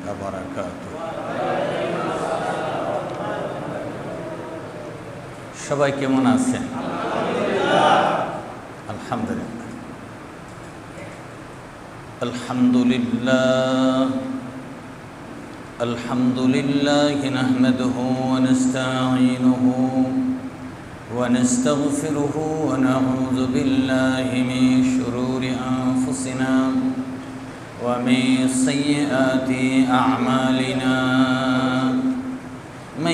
وبركاته সবাই কেমন আছেন? আলহামদুলিল্লাহ আলহামদুলিল্লাহ আলহামদুলিল্লাহ নাহমাদুহু ওয়া নাস্তাঈনুহু ওয়া নাস্তাগফিরুহু ওয়া নাউযু বিল্লাহি মিন শুরুরি আনফুসিনা ওয়া মিন সাইয়্যাতি আ'মালিনা من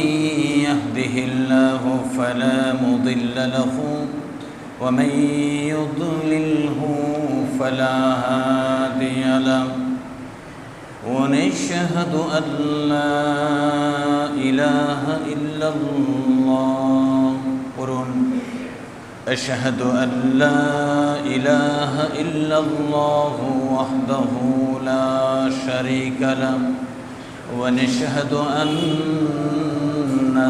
يهده الله فلا مضل له ومن يضلله فلا هادي له ونشهد أن لا إله إلا الله أشهد أن لا إله إلا الله وحده لا شريك له ونشهد أن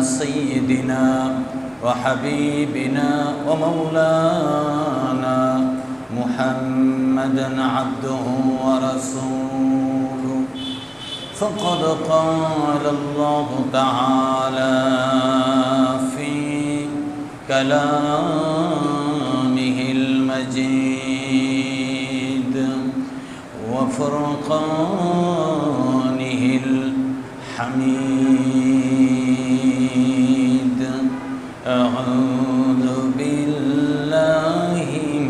سيدنا وحبيبنا ومولانا محمدا عبده ورسوله فقد قال الله تعالى في كلامه المجيد وفرقانه الحميد أعوذ بالله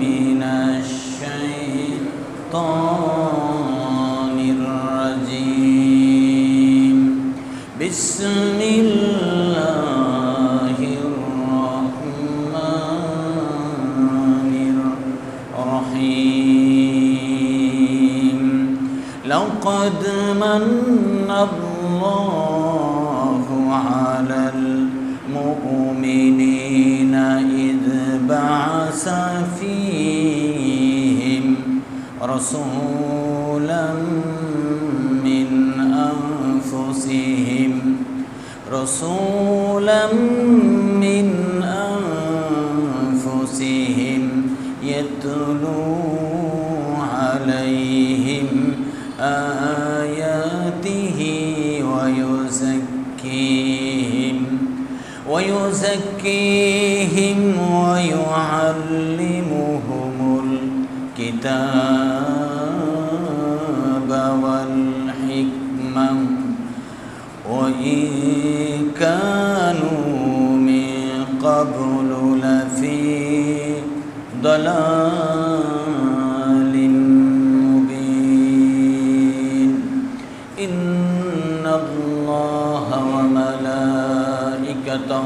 من الشيطان الرجيم بسم الله الرحمن الرحيم لقد من الله على المؤمنين إذ بعث فيهم رسولا من أنفسهم يتلو عليهم آياته ويزكيهم ويعلمهم الكتاب والحكمة وإن كانوا من قبل لفي ضلال مبين إن الله وملائكته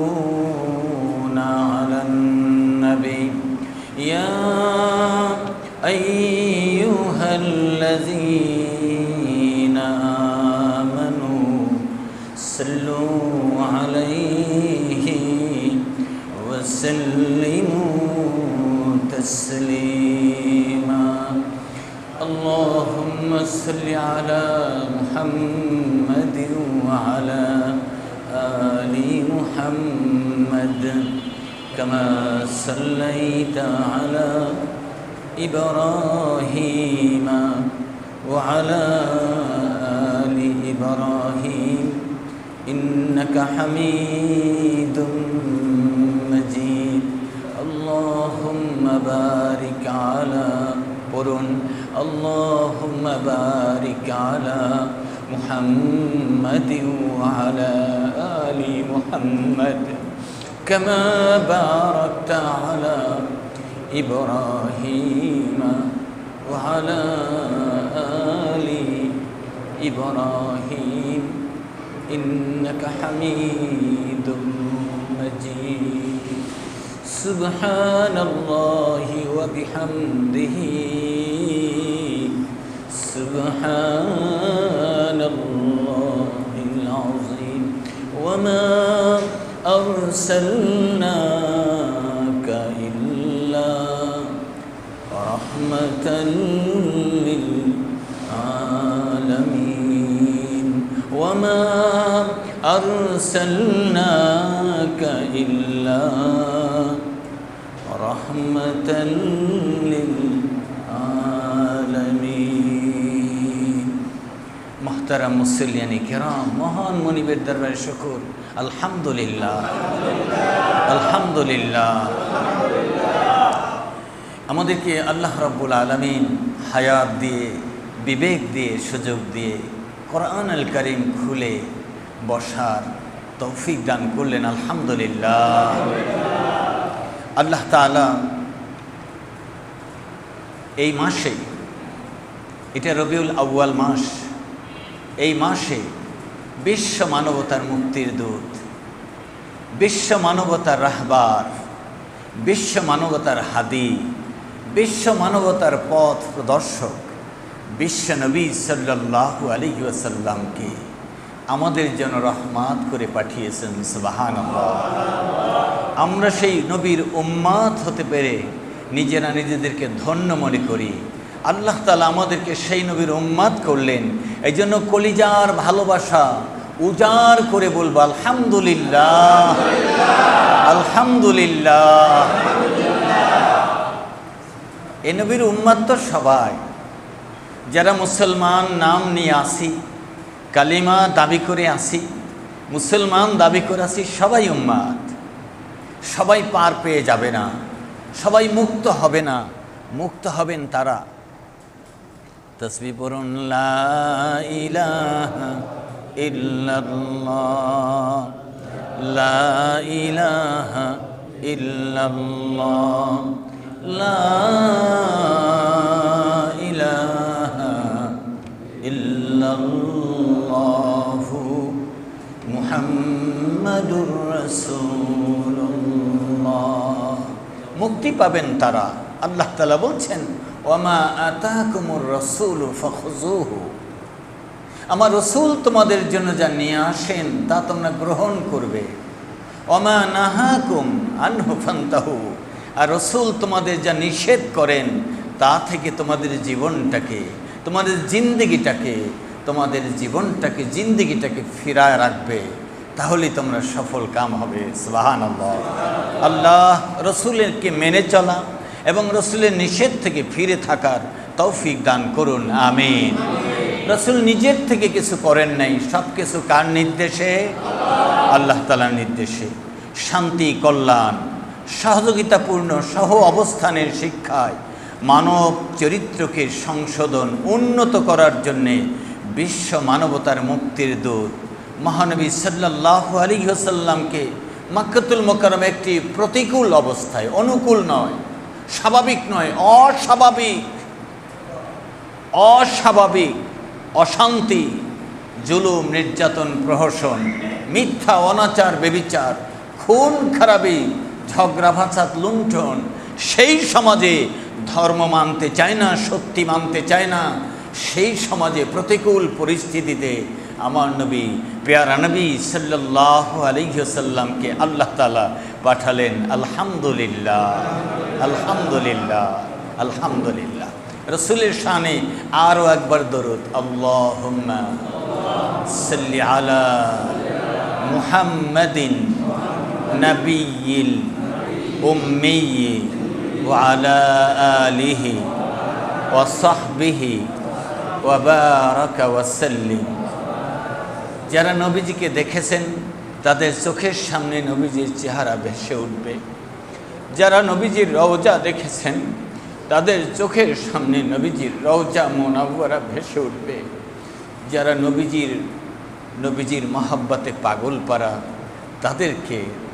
يصلون على النبي يا أيها الذين آمنوا صلوا عليه وسلموا تسليما اللهم صل على محمد وعلى آل محمد كما صليت على إبراهيم وعلى آل إبراهيم إنك حميد مجيد اللهم بارك على اللهم بارك على محمد وعلى آل محمد كما باركت على إبراهيم وعلى آل إبراهيم إنك حميد مجيد سبحان الله وبحمده سبحان الله العظيم وما أرسلناك إلا رحمة للعالمين وما أرسلناك إلا رحمة للعالمين العظيم محترم মুসল্লিয়ান কিরাম মহান মনিবের দরবারে শুকর আলহামদুলিল্লাহ আলহামদুলিল্লাহ আমাদেরকে আল্লাহ রাব্বুল আলামিন হায়াত দিয়ে বিবেক দিয়ে সুযোগ দিয়ে কোরআন আল কারীম খুলে বসার তৌফিক দান করলেন আলহামদুলিল্লাহ আল্লাহ তাআলা এই মাসে এটা রবিউল আউয়াল মাস এই মাসে বিশ্ব মানবতার মুক্তির দূত বিশ্ব মানবতার রাহবার বিশ্ব মানবতার হাদি বিশ্ব মানবতার পথ প্রদর্শক বিশ্ব নবী সাল্লাল্লাহু আলাইহি ওয়াসাল্লামকে আমাদের জন্য রহমত করে পাঠিয়েছেন সুবহানাল্লাহ আমরা সেই নবীর উম্মত হতে পেরে নিজেরা নিজেদেরকে ধন্য মনে করি আল্লাহ তাআলা আমাদেরকে সেই নবীর উম্মত করলেন এই জন্য কলিজার ভালোবাসা উজাড় করে বলবো আলহামদুলিল্লাহ আলহামদুলিল্লাহ এই নবীর উম্মত তো সবাই যারা মুসলমান নাম নিয়ে আসি কালিমা দাবি করে আসি মুসলমান দাবি করে আসি সবাই উম্মত সবাই পার পেয়ে যাবে না সবাই মুক্ত হবে না মুক্ত হবেন তারা তাসবিহ পড়ুন লা ইলাহা ইল্লাল্লাহ লা ইলাহা ইল্লাল্লাহ লা ইলাহা ইল্লাল্লাহু মুহাম্মাদুর রাসূলুল্লাহ মুক্তি পাবেন তারা আল্লাহ তাআলা বলছেন ওয়ামা আতাকুমুর রাসূলু ফাখুযুহু আমার রাসূল তোমাদের জন্য যা নিয়ে আসেন তা তোমরা গ্রহণ করবে ওয়ামা নাহাকুম আনহু ফান্তাহু আর রাসূল তোমাদের যা নিষেধ করেন তা থেকে তোমাদের জীবনটাকে তোমাদের জিন্দেগিটাকে ফিরায় রাখবে তাহলে তোমরা সফল কাম হবে সুবহানাল্লাহ আল্লাহ রাসূলকে মেনে চলা এবং রাসূলের নিষেধ থেকে ফিরে থাকার তৌফিক দান করুন আমিন রাসূল নিজের থেকে কিছু করেন নাই সব কিছু কার নির্দেশে আল্লাহ তাআলার নির্দেশে শান্তি কল্যাণ সহযোগিতাপূর্ণ সহ অবস্থানের শিক্ষায় মানব চরিত্রকে সংশোধন উন্নত করার জন্যে বিশ্ব মানবতার মুক্তির দূত মহানবী সাল্লাল্লাহু আলাইহি ওয়াসাল্লামকে মক্কাতুল মুকাররমা একটি প্রতিকূল অবস্থায় অনুকূল নয় স্বাভাবিক নয় অস্বাভাবিক অশান্তি জুলুম নির্যাতন প্রহসন মিথ্যা অনাচার বেবিচার খুন খারাপি ঝগড়া ফাসাদ লুণ্ঠন সেই সমাজে ধর্ম মানতে চায় না সত্যি মানতে চায় না সেই সমাজে প্রতিকূল পরিস্থিতিতে আমার নবী পেয়ারা নবী সাল্লাল্লাহু আলাইহি ওয়াসাল্লামকে আল্লাহ তাআলা পাঠালেন আলহামদুলিল্লাহ আলহামদুলিল্লাহ আলহামদুলিল্লাহ রাসূলের শানে আরও একবার দরুদ আল্লাহুম্মা সাল্লি আলা মুহাম্মাদিন নাবিয়্যিল উম্মিয়্যি ওয়া আলা আলিহি ওয়া সাহবিহি ওয়া বারাকা ওয়া সাল্লিম যারা নবীজিকে দেখেছেন তাদের চোখের সামনে নবীজির চেহারা ভেসে উঠবে যারা নবীজির রওজা দেখেছেন তাদের চোখের সামনে নবীজির রওজা মুনাওয়ারা ভেসে উঠবে যারা নবীজির মহব্বতে পাগল পারা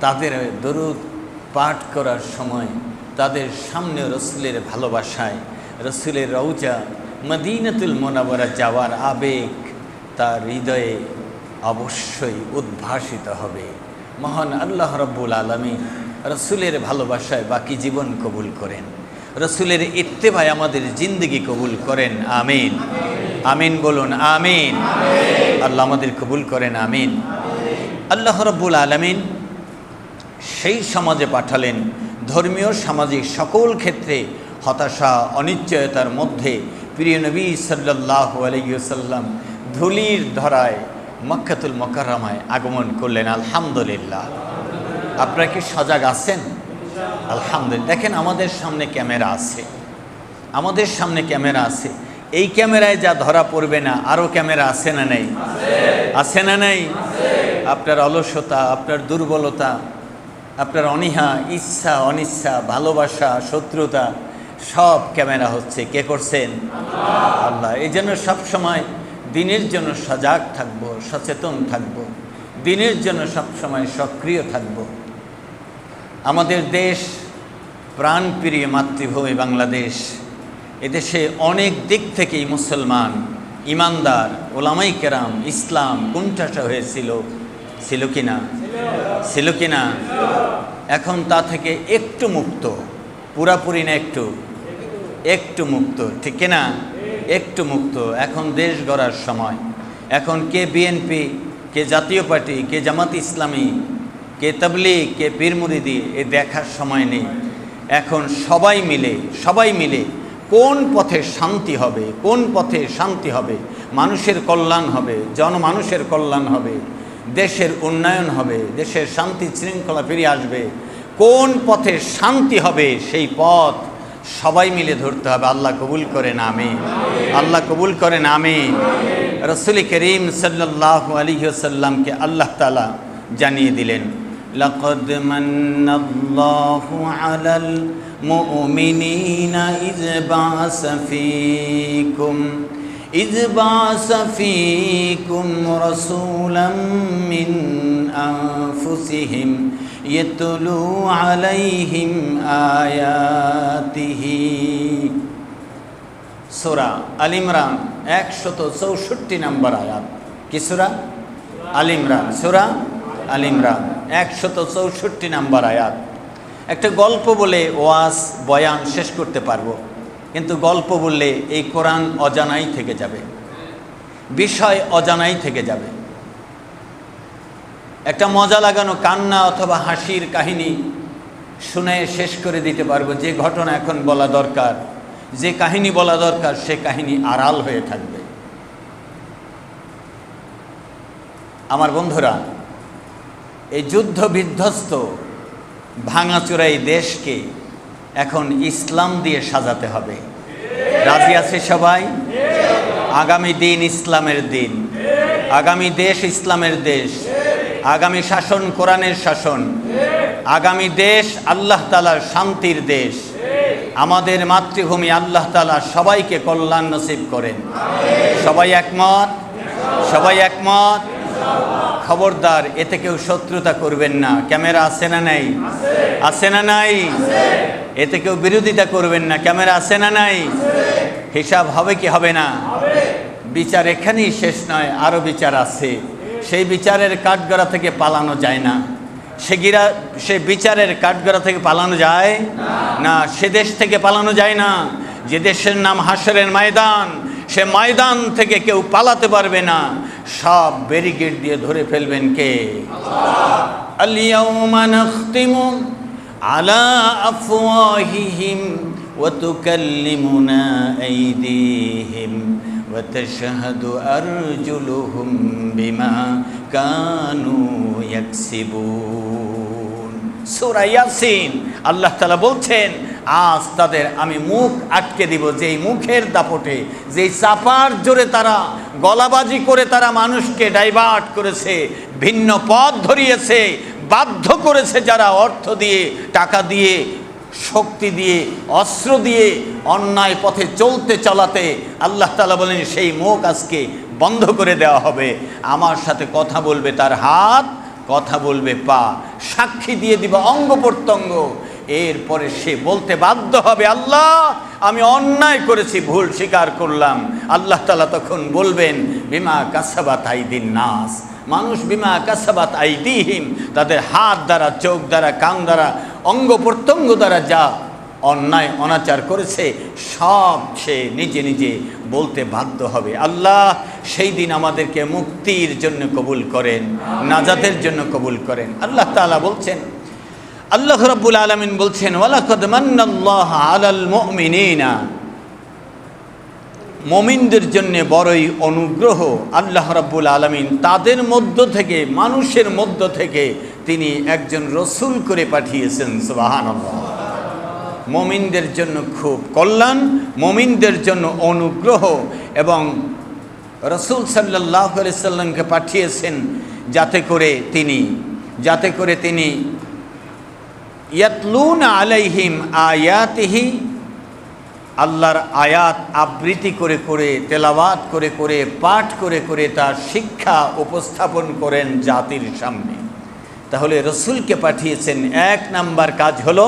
তাদের দরুদ পাঠ করার সময় তাদের সামনে রসুলের ভালোবাসায় রসুলের রওজা মদিনাতুল মুনাওয়ারা যাওয়ার আবেগ তার হৃদয়ে অবশ্যই উদ্ভাসিত হবে মহান আল্লাহ রাব্বুল আলামিন রসুলের ভালোবাসায় বাকি জীবন কবুল করেন রসুলের ইত্তেবায় আমাদের জিন্দগি কবুল করেন আমিন আমিন বলুন আমিন আল্লাহ আমাদের কবুল করেন আমিন আল্লাহ রাব্বুল আলামিন সেই সমাজে পাঠালেন ধর্মীয় সামাজিক সকল ক্ষেত্রে হতাশা অনিশ্চয়তার মধ্যে প্রিয় নবী সাল্লাল্লাহু আলাইহি ওয়াসাল্লাম ধুলির ধরায় মক্কাতুল মুকাররমায় আগমন করলেন আলহামদুলিল্লাহ আপনারা কি সজাগ আছেন আলহামদুলিল্লাহ দেখেন আমাদের সামনে ক্যামেরা আছে এই ক্যামেরায় যা ধরা পড়বে না, আরও ক্যামেরা আছে না নেই? আছে না নেই? আপনার অলসতা, আপনার দুর্বলতা, আপনার অনীহা, ইচ্ছা অনিচ্ছা, ভালোবাসা, শত্রুতা, সব ক্যামেরা হচ্ছে। কে করছেন? আল্লাহ। এই জন্য সবসময় দিনের জন্য সজাগ থাকব, সচেতন থাকব, দিনের জন্য সবসময় সক্রিয় থাকব। আমাদের দেশ প্রাণপ্রিয় মাতৃভূমি বাংলাদেশ। এদেশে অনেক দিক থেকেই মুসলমান, ইমানদার, ওলামাই কেরাম, ইসলাম কোণঠাসা হয়েছিল, ছিল কি না? ছিল কি না? এখন তা থেকে একটু মুক্ত, পুরাপুরি না, একটু মুক্ত, ঠিক কিনা? একটু মুক্ত। এখন দেশ গড়ার সময়। এখন কে বিএনপি, কে জাতীয় পার্টি, কে জামাত ইসলামী, কে তাবলীগ, কে পীর মুরিদি, এ দেখার সময় নেই। এখন সবাই মিলে কোন পথে শান্তি হবে, কোন পথে শান্তি হবে, মানুষের কল্যাণ হবে, জনমানুষের কল্যাণ হবে, দেশের উন্নয়ন হবে, দেশের শান্তি শৃঙ্খলা ফিরে আসবে, কোন পথে শান্তি হবে সেই পথ সবাই মিলে ধরতে হবে। আল্লাহ কবুল করেন, আমিন। আল্লাহ কবুল করেন, আমিন। রাসূল করিম সাল্লাল্লাহু আলাইহি ওয়াসাল্লামকে আল্লাহ তাআলা জানিয়ে দিলেন, লাকাদ মান্নাল্লাহু আলাল মুমিনিনা ইয বা'আসা ফীকুম রাসূলাম মিন আনফুসিহিম ইয়াতলু আলাইহিম আয়াতিহি। সূরা আল ইমরান 164 নম্বর আয়াত। কি সূরা? আল ইমরান। সূরা আল ইমরান 164 নম্বর আয়াত। একটা গল্প বলে ওয়াজ বয়ান শেষ করতে পারবো, কিন্তু গল্প বললে এই কোরআন অজানাই থেকে যাবে, বিষয় অজানাই থেকে যাবে। একটা মজা লাগানো কান্না অথবা হাসির কাহিনী শুনে শেষ করে দিতে পারবো। যে ঘটনা এখন বলা দরকার, যে কাহিনী বলা দরকার, সে কাহিনী আড়াল হয়ে থাকবে। আমার বন্ধুরা, এই যুদ্ধ বিধ্বস্ত ভাঙাচোরা এই দেশকে এখন ইসলাম দিয়ে সাজাতে হবে। রাজি আছে সবাই? আগামী দিন ইসলামের দিন, আগামী দেশ ইসলামের দেশ, আগামী শাসন কোরআনের শাসন, আগামী দেশ আল্লাহ তাআলার শান্তির দেশ। আমাদের মাতৃভূমি আল্লাহ তাআলা সবাইকে কল্যাণ নসিব করেন। সবাই একমত? সবাই একমত? খবরদার, এতে কেউ শত্রুতা করবেন না। ক্যামেরা আছে না নাই? আছে না নাই? এতে কেউ বিরোধিতা করবেন না। ক্যামেরা আছে না নাই? হিসাব হবে কি হবে না? বিচার এখানেই শেষ নয়, আরো বিচার আছে। সেই বিচারের কাঠগড়া থেকে পালানো যায় না। সে বিচারের কাঠগড়া থেকে পালানো যায় না। সে দেশ থেকে পালানো যায় না। যে দেশের নাম হাশরের ময়দান, সে ময়দান থেকে কেউ পালাতে পারবে না। সব ব্যারিকেড দিয়ে ধরে ফেলবেন কে? আল্লাহ। আল-ইয়াওমা নাখতিমু আলা আফওয়াহিহিম ওয়া তুকাল্লিমুনা আইদিহিম ওয়া তাশহাদু আরজুলুহুম বিমা কানু ইয়াকসিবুন। সূরা ইয়াসিন আল্লাহ তাআলা বলছেন, আজ তাদের আমি মুখ আটকে দিব, যেই মুখের দাপটে, যেই চাপার জোরে তারা গলাবাজি করে তারা মানুষকে ডাইভার্ট করেছে, ভিন্ন পথ ধরিয়েছে, বাধ্য করেছে যারা অর্থ দিয়ে, টাকা দিয়ে, শক্তি দিয়ে, অস্ত্র দিয়ে অন্যায় পথে চলাতে আল্লাহ তাআলা বলেন সেই মুখ আজকে বন্ধ করে দেওয়া হবে। আমার সাথে কথা বলবে তার হাত, কথা বলবে পা, সাক্ষী দিয়ে দিবে অঙ্গ প্রত্যঙ্গ। এরপরে সে বলতে বাধ্য হবে, আল্লাহ আমি অন্যায় করেছি, ভুল স্বীকার করলাম। আল্লাহ তাআলা তখন বলবেন, বিমা কাসাবাত আইদিন নাস, মানুষ বিমা কাসাবাত আইদিহিম, তাদের হাত দ্বারা, চোখ দ্বারা, কান দ্বারা, অঙ্গ প্রত্যঙ্গ দ্বারা যা অন্যায় অনাচার করেছে সব সে নিজে নিজে বলতে বাধ্য হবে। আল্লাহ সেই দিন আমাদেরকে মুক্তির জন্য কবুল করেন, নাজাতের জন্য কবুল করেন। আল্লাহ তাআলা বলছেন, আল্লাহ রাব্বুল আলামিন বলছেন, ওয়ালাকাদ মান্নাল্লাহু আলাল মুমিনিনা, মুমিনদের জন্য বড়ই অনুগ্রহ। আল্লাহ রাব্বুল আলামিন তাদের মধ্য থেকে, মানুষের মধ্য থেকে তিনি একজন রসূল করে পাঠিয়েছেন। সুবহানাল্লাহ। মুমিনদের জন্য খুব কল্যাণ, মুমিনদের জন্য অনুগ্রহ। এবং রাসূল সাল্লাল্লাহু আলাইহি সাল্লামকে পাঠিয়েছেন যাতে করে তিনি ইয়াতলুনা আলাইহিম আয়াতিহি, আল্লাহর আয়াত আবৃত্তি করে করে, তেলাওয়াত করে করে, পাঠ করে করে তার শিক্ষা উপস্থাপন করেন জাতির সামনে। তাহলে রসুলকে পাঠিয়েছেন, এক নাম্বার কাজ হলো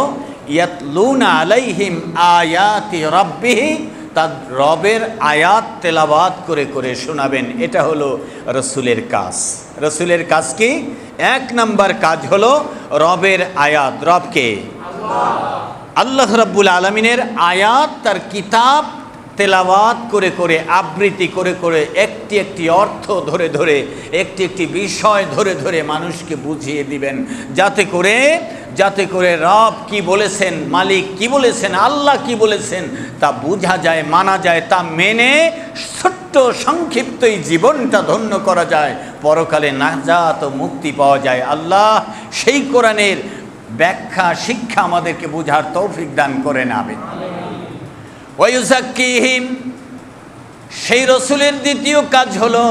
ইয়াতলুনা আলাইহিম আয়াতি রাব্বিহি, তার রবের আয়াত তেলাওয়াত করে করে শোনাবেন। এটা হলো রসুলের কাজ। রসুলের কাজ কি? এক নাম্বার কাজ হলো রবের আয়াত, রবকে আল্লাহ রাব্বুল আলামিনের আয়াত, তার কিতাব তেলাওয়াত করে করে, আবৃত্তি করে করে, একটি একটি অর্থ ধরে ধরে, একটি একটি বিষয় ধরে ধরে মানুষকে বুঝিয়ে দিবেন, যাতে করে রব কি বলেছেন, মালিক কি বলেছেন, আল্লাহ কি বলেছেন তা বোঝা যায়, মানা যায়, তা মেনে ছোট্ট সংক্ষিপ্ত এই জীবনটা ধন্য করা যায়, পরকালে নাজাত ও মুক্তি পাওয়া যায়। আল্লাহ সেই কোরআনের ব্যাখ্যা শিক্ষা আমাদেরকে বুঝার তৌফিক দান করে নেবেন। ওয়ায়ুযাক্কিহিম, সেই রসুলের দ্বিতীয় কাজ হলো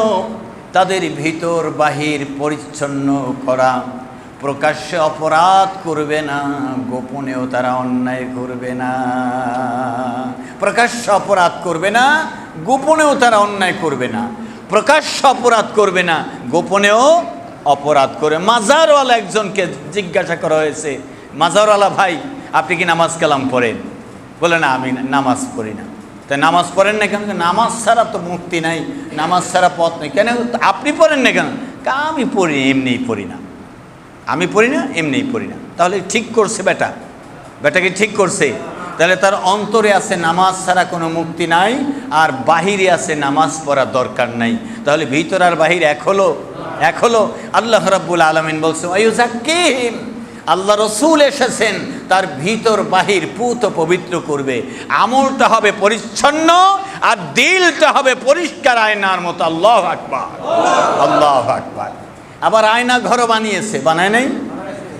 তাদের ভিতর বাহির পরিচ্ছন্ন করা। প্রকাশ্যে অপরাধ করবে না, গোপনেও তারা অন্যায় করবে না। প্রকাশ্যে অপরাধ করবে না, গোপনেও তারা অন্যায় করবে না। প্রকাশ্যে অপরাধ করবে না, গোপনেও অপরাধ করে। মাজারওয়ালা একজনকে জিজ্ঞাসা করা হয়েছে, মাজারওয়ালা ভাই আপনি কি নামাজ কালাম পড়েন? বলে না, আমি নামাজ পড়ি না। তাই নামাজ পড়েন না কেন? নামাজ ছাড়া তো মুক্তি নাই, নামাজ ছাড়া পথ নেই। কেন আপনি পড়েন না কেন? আমি পড়ি, এমনিই পড়ি না। আমি পড়ি না, এমনিই পড়ি না। তাহলে ঠিক করছে বেটাকে ঠিক করছে। তাহলে তার অন্তরে আছে নামাজ ছাড়া কোনো মুক্তি নাই, আর বাহিরে আছে নামাজ পড়ার দরকার নাই। তাহলে ভিতর আর বাহির এক হলো। আল্লাহ রাব্বুল আলামিন বলছেন ওয়ায়ুযাক্কিহিম, আল্লাহ রসুল এসেছেন তার ভিতর বাহির পুত পবিত্র করবে। আমলটা হবে পরিচ্ছন্ন আর দিলটা হবে পরিষ্কার আয়নার মতো। আল্লাহু আকবার, আল্লাহু আকবার। আবার আয়না ঘরও বানিয়েছে, বানায় নাই?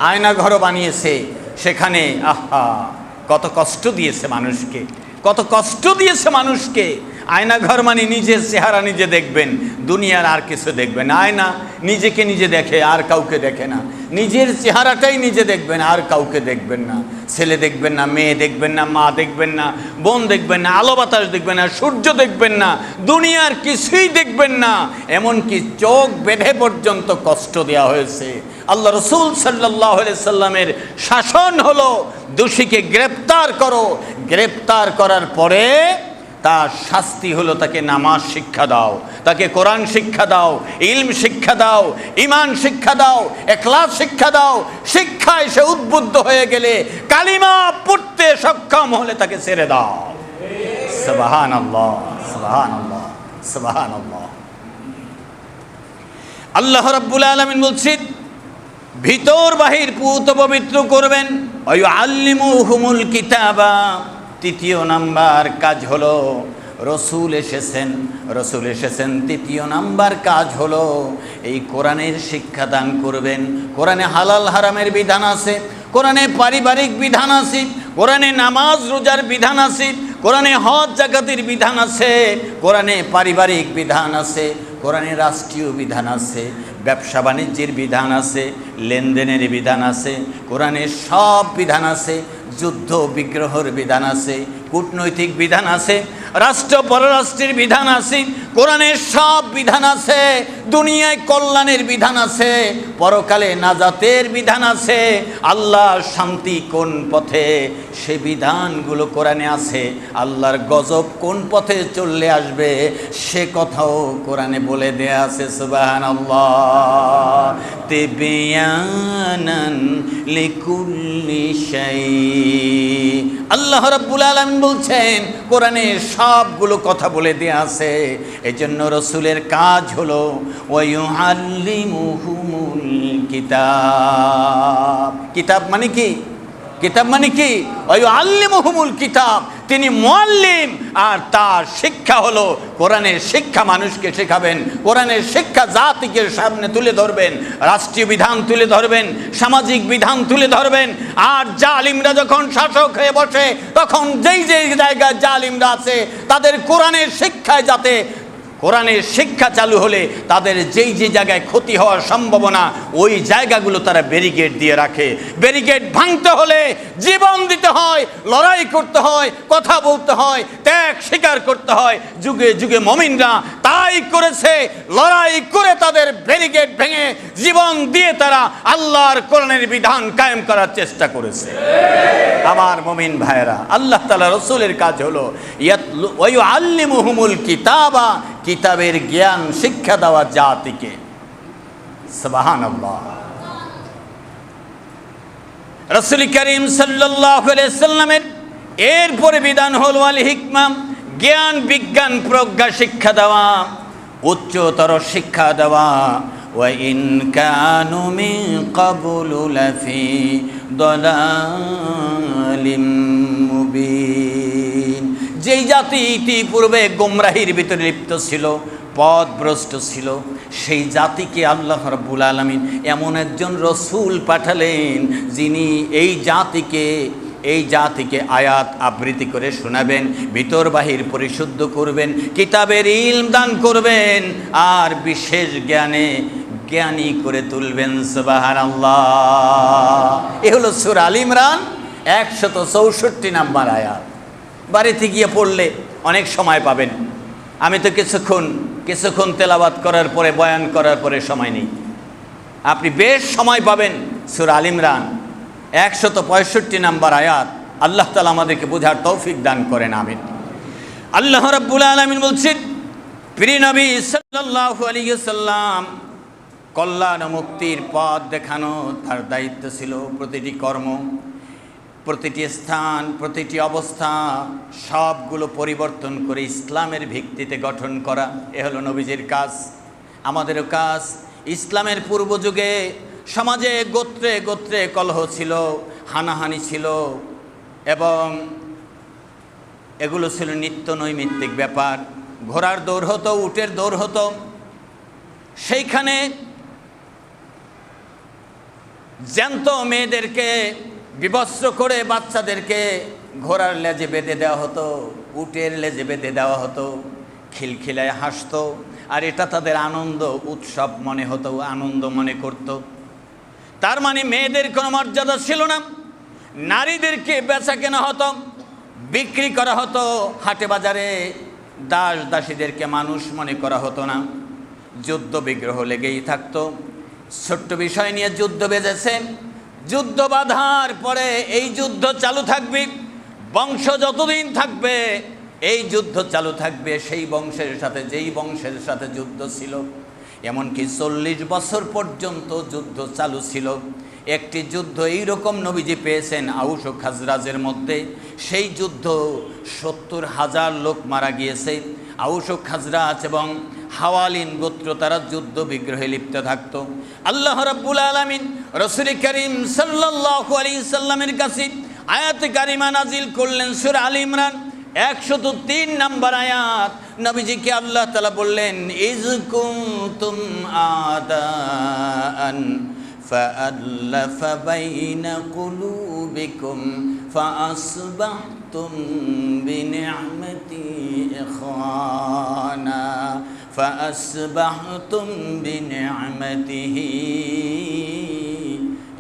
আয়না ঘরও বানিয়েছে। সেখানে কত কষ্ট দিয়েছে মানুষকে, আয়না ঘর মানে নিজের চেহারা নিজে দেখবেন, দুনিয়ার আর কিছু দেখবেন। আয়না নিজেকে নিজে দেখে, আর কাউকে দেখে না। নিজের চেহারাটাই নিজে দেখবেন, আর কাউকে দেখবেন না। ছেলে দেখবেন না, মেয়ে দেখবেন না, মা দেখবেন না, বোন দেখবেন না, আলো বাতাস দেখবেন না, সূর্য দেখবেন না, দুনিয়ার কিছুই দেখবেন না। এমনকি চোখ বেঁধে পর্যন্ত কষ্ট দেওয়া হয়েছে। আল্লাহ রসুল সাল্লাল্লাহু আলাইহি সাল্লামের শাসন হলো দোষীকে গ্রেপ্তার করো, গ্রেপ্তার করার পরে তার শাস্তি হলো তাকে নামাজ শিক্ষা দাও, তাকে কোরআন শিক্ষা দাও, ইলম শিক্ষা দাও, ঈমান শিক্ষা দাও, ইখলাস শিক্ষা দাও। শিক্ষায় সে উদ্বুদ্ধ হয়ে গেলে, কালিমা পড়তে সক্ষম হলে তাকে ছেড়ে দাও। সুবহানাল্লাহ, সুবহানাল্লাহ, সুবহানাল্লাহ। আল্লাহ রাব্বুল আলামিন বলছেন ভিতর বাহির পুত পবিত্র করবেন। ওয়ায়ুআল্লিমুহুমুল কিতাবা, তৃতীয় নাম্বার কাজ হলো রসুল এসেছেন। তৃতীয় নাম্বার কাজ হলো এই কোরআনের শিক্ষা দান করবেন। কোরআনে হালাল হারামের বিধান আছে, কোরআনে পারিবারিক বিধান আছে, কোরআনে নামাজ রোজার বিধান আছে, কোরআনে হজ জাকাতের বিধান আছে, কোরআনে পারিবারিক বিধান আছে, কোরআনে রাষ্ট্রীয় বিধান আছে, ব্যবসা বাণিজ্যের বিধান আছে, লেনদেনের বিধান আছে, কোরআনে সব বিধান আছে। যুদ্ধ বিগ্রহের বিধান আছে, কূটনৈতিক বিধান আছে, রাষ্ট্র পররাষ্ট্রের বিধান আছে, কোরআনের সব বিধান আছে। দুনিয়ায় কল্যাণের বিধান আছে, পরকালে নাজাতের বিধান আছে। আল্লাহর শান্তি কোন পথে, সে বিধানগুলো কোরআনে আছে। আল্লাহর গজব কোন পথে চললে আসবে, সে কথাও কোরআনে বলে দেয়া আছে। সুবহানাল্লাহ। তিবয়ানান লিকুল্লি শাই, আল্লাহ রাব্বুল আলামিন বলছেন কোরআনে সবগুলো কথা বলে দেয়া আছে। এজন্য রসুলের কাজ হলো ওয়ায়ুআল্লিমুহুমুল কিতাব। কিতাব মানে কি? ওয়ায়ুআল্লিমুহুমুল কিতাব, তিনি মুআল্লিম, আর তার শিক্ষা হলো কোরআনের শিক্ষা। মানুষকে শেখাবেন কোরআনের শিক্ষা, জাতিকে সামনে তুলে ধরবেন, রাষ্ট্রীয় বিধান তুলে ধরবেন, সামাজিক বিধান তুলে ধরবেন। আর জালিমরা যখন শাসক হয়ে বসে, তখন যেই যেই জায়গায় জালিমরা আছে তাদের কোরআনের শিক্ষায়, যাতে কোরআনের শিক্ষা চালু হলে তাদের যেই যে জায়গায় ক্ষতি হওয়ার সম্ভাবনা, ওই জায়গাগুলো তারা ব্যারিকেড দিয়ে রাখে। ব্যারিকেড ভাঙতে হলে জীবন দিতে হয়, লড়াই করতে হয়, কথা বলতে হয়, ত্যাগ স্বীকার করতে হয়। যুগে যুগে মুমিনরা তাই করেছে, লড়াই করে তাদের ব্যারিকেড ভেঙে জীবন দিয়ে তারা আল্লাহর কোরআনের বিধান কায়েম করার চেষ্টা করেছে। আমার মুমিন ভাইরা, আল্লাহ তাআলা রাসূলের কাজ হলো ইয়াতলু ওয়া ইউআল্লিমুহুমুল কিতাবা, কিতাবের জ্ঞান শিক্ষা দেওয়া জাতিকে। সুবহানাল্লাহ। রাসূল করিম সাল্লাল্লাহু আলাইহি সাল্লামের এরপরে বিধান হল ওয়াল হিকমা, জ্ঞান বিজ্ঞান প্রজ্ঞা শিক্ষা দেওয়া, উচ্চতর শিক্ষা দেওয়া। ওয়া ইন কানু মিন ক্বাবলু লাফি দালালিম মুবিন। যেই জাতি ইতিপূর্বে গোমরাহির ভিতরে লিপ্ত ছিল, পথভ্রষ্ট ছিল, সেই জাতিকে আল্লাহ রাব্বুল আলামিন এমন একজন রসূল পাঠালেন, যিনি এই জাতিকে আয়াত আবৃত্তি করে শোনাবেন, ভিতর বাহির পরিশুদ্ধ করবেন, কিতাবের ইলম দান করবেন, আর বিশেষ জ্ঞানী করে তুলবেন। সুবহানাল্লাহ। এ হলো সূরা আল ইমরান 164 নম্বর আয়াত। বাড়িতে গিয়ে পড়লে অনেক সময় পাবেন। আমি তো কিছুক্ষণ তেলাওয়াত করার পরে, বয়ান করার পরে সময় নেই। আপনি বেশ সময় পাবেন। সূরা আল ইমরান 165 নম্বর আয়াত। আল্লাহ তাআলা আমাদেরকে বোঝার তৌফিক দান করেন, আমিন। আল্লাহ রাব্বুল আলামিন বলছেন, প্রিয় নবী সাল্লাল্লাহু আলাইহি ওয়াসাল্লাম কল্যাণ মুক্তির পথ দেখানো তার দায়িত্ব ছিল। প্রতিটি কর্ম, প্রতিটি স্থান, প্রতিটি অবস্থা সবগুলো পরিবর্তন করে ইসলামের ভিত্তিতে গঠন করা, এ হলো নবীজির কাজ। আমাদেরও কাজ। ইসলামের পূর্ব যুগে সমাজে গোত্রে গোত্রে কলহ ছিল, হানাহানি ছিল, এবং এগুলো ছিল নিত্য নৈমিত্তিক ব্যাপার। ঘোড়ার দৌড় হতো, উটের দৌড় হতো। সেইখানে জ্যান্ত মেয়েদেরকে বিবস্ত্র করে বাচ্চাদেরকে ঘোড়ার লেজে বেঁধে দেওয়া হতো, উটের লেজে বেঁধে দেওয়া হতো, খিলখিলায় হাসতো, আর এটা তাদের আনন্দ উৎসব মনে হতো, আনন্দ মনে করত। তার মানে মেয়েদের কোনো মর্যাদা ছিল না। নারীদেরকে বেচা কেনা হতো, বিক্রি করা হতো হাটে বাজারে। দাস দাসীদেরকে মানুষ মনে করা হতো না। যুদ্ধ বিগ্রহ লেগেই থাকতো। ছোট্ট বিষয় নিয়ে যুদ্ধ বেজেছে, যুদ্ধ বাঁধার পরে এই যুদ্ধ চালু থাকবে। বংশ যতদিন থাকবে এই যুদ্ধ চালু থাকবে। সেই বংশের সাথে, যেই বংশের সাথে যুদ্ধ ছিল, এমনকি 40 বছর পর্যন্ত যুদ্ধ চালু ছিল। একটি যুদ্ধ এইরকম নবীজি পেয়েছেন আউস ও খাজরাজের মধ্যে। সেই যুদ্ধ 70,000 লোক মারা গিয়েছে। আউস ও খাজরাজ এবং হাওয়ালিন গোত্র, তারা যুদ্ধ বিগ্রহে লিপ্ত থাকত। আল্লাহ রাব্বুল আলামিন রাসূল করিম সাল্লাল্লাহু আলাইহি সাল্লামের কাছে আয়াতে কারিমা নাজিল করলেন। সূরা আল ইমরান 103 নম্বর আয়াত। নবীজিকে আল্লাহ তাআলা বললেন, ইয কুনতুম আদাআন ফাআল্লাফা বাইনা কুলুবিকুম ফাআসবাহতুম বিনি'মাতি ইখওয়ানা ফাআসবাহতুম বিনি'মাতিহি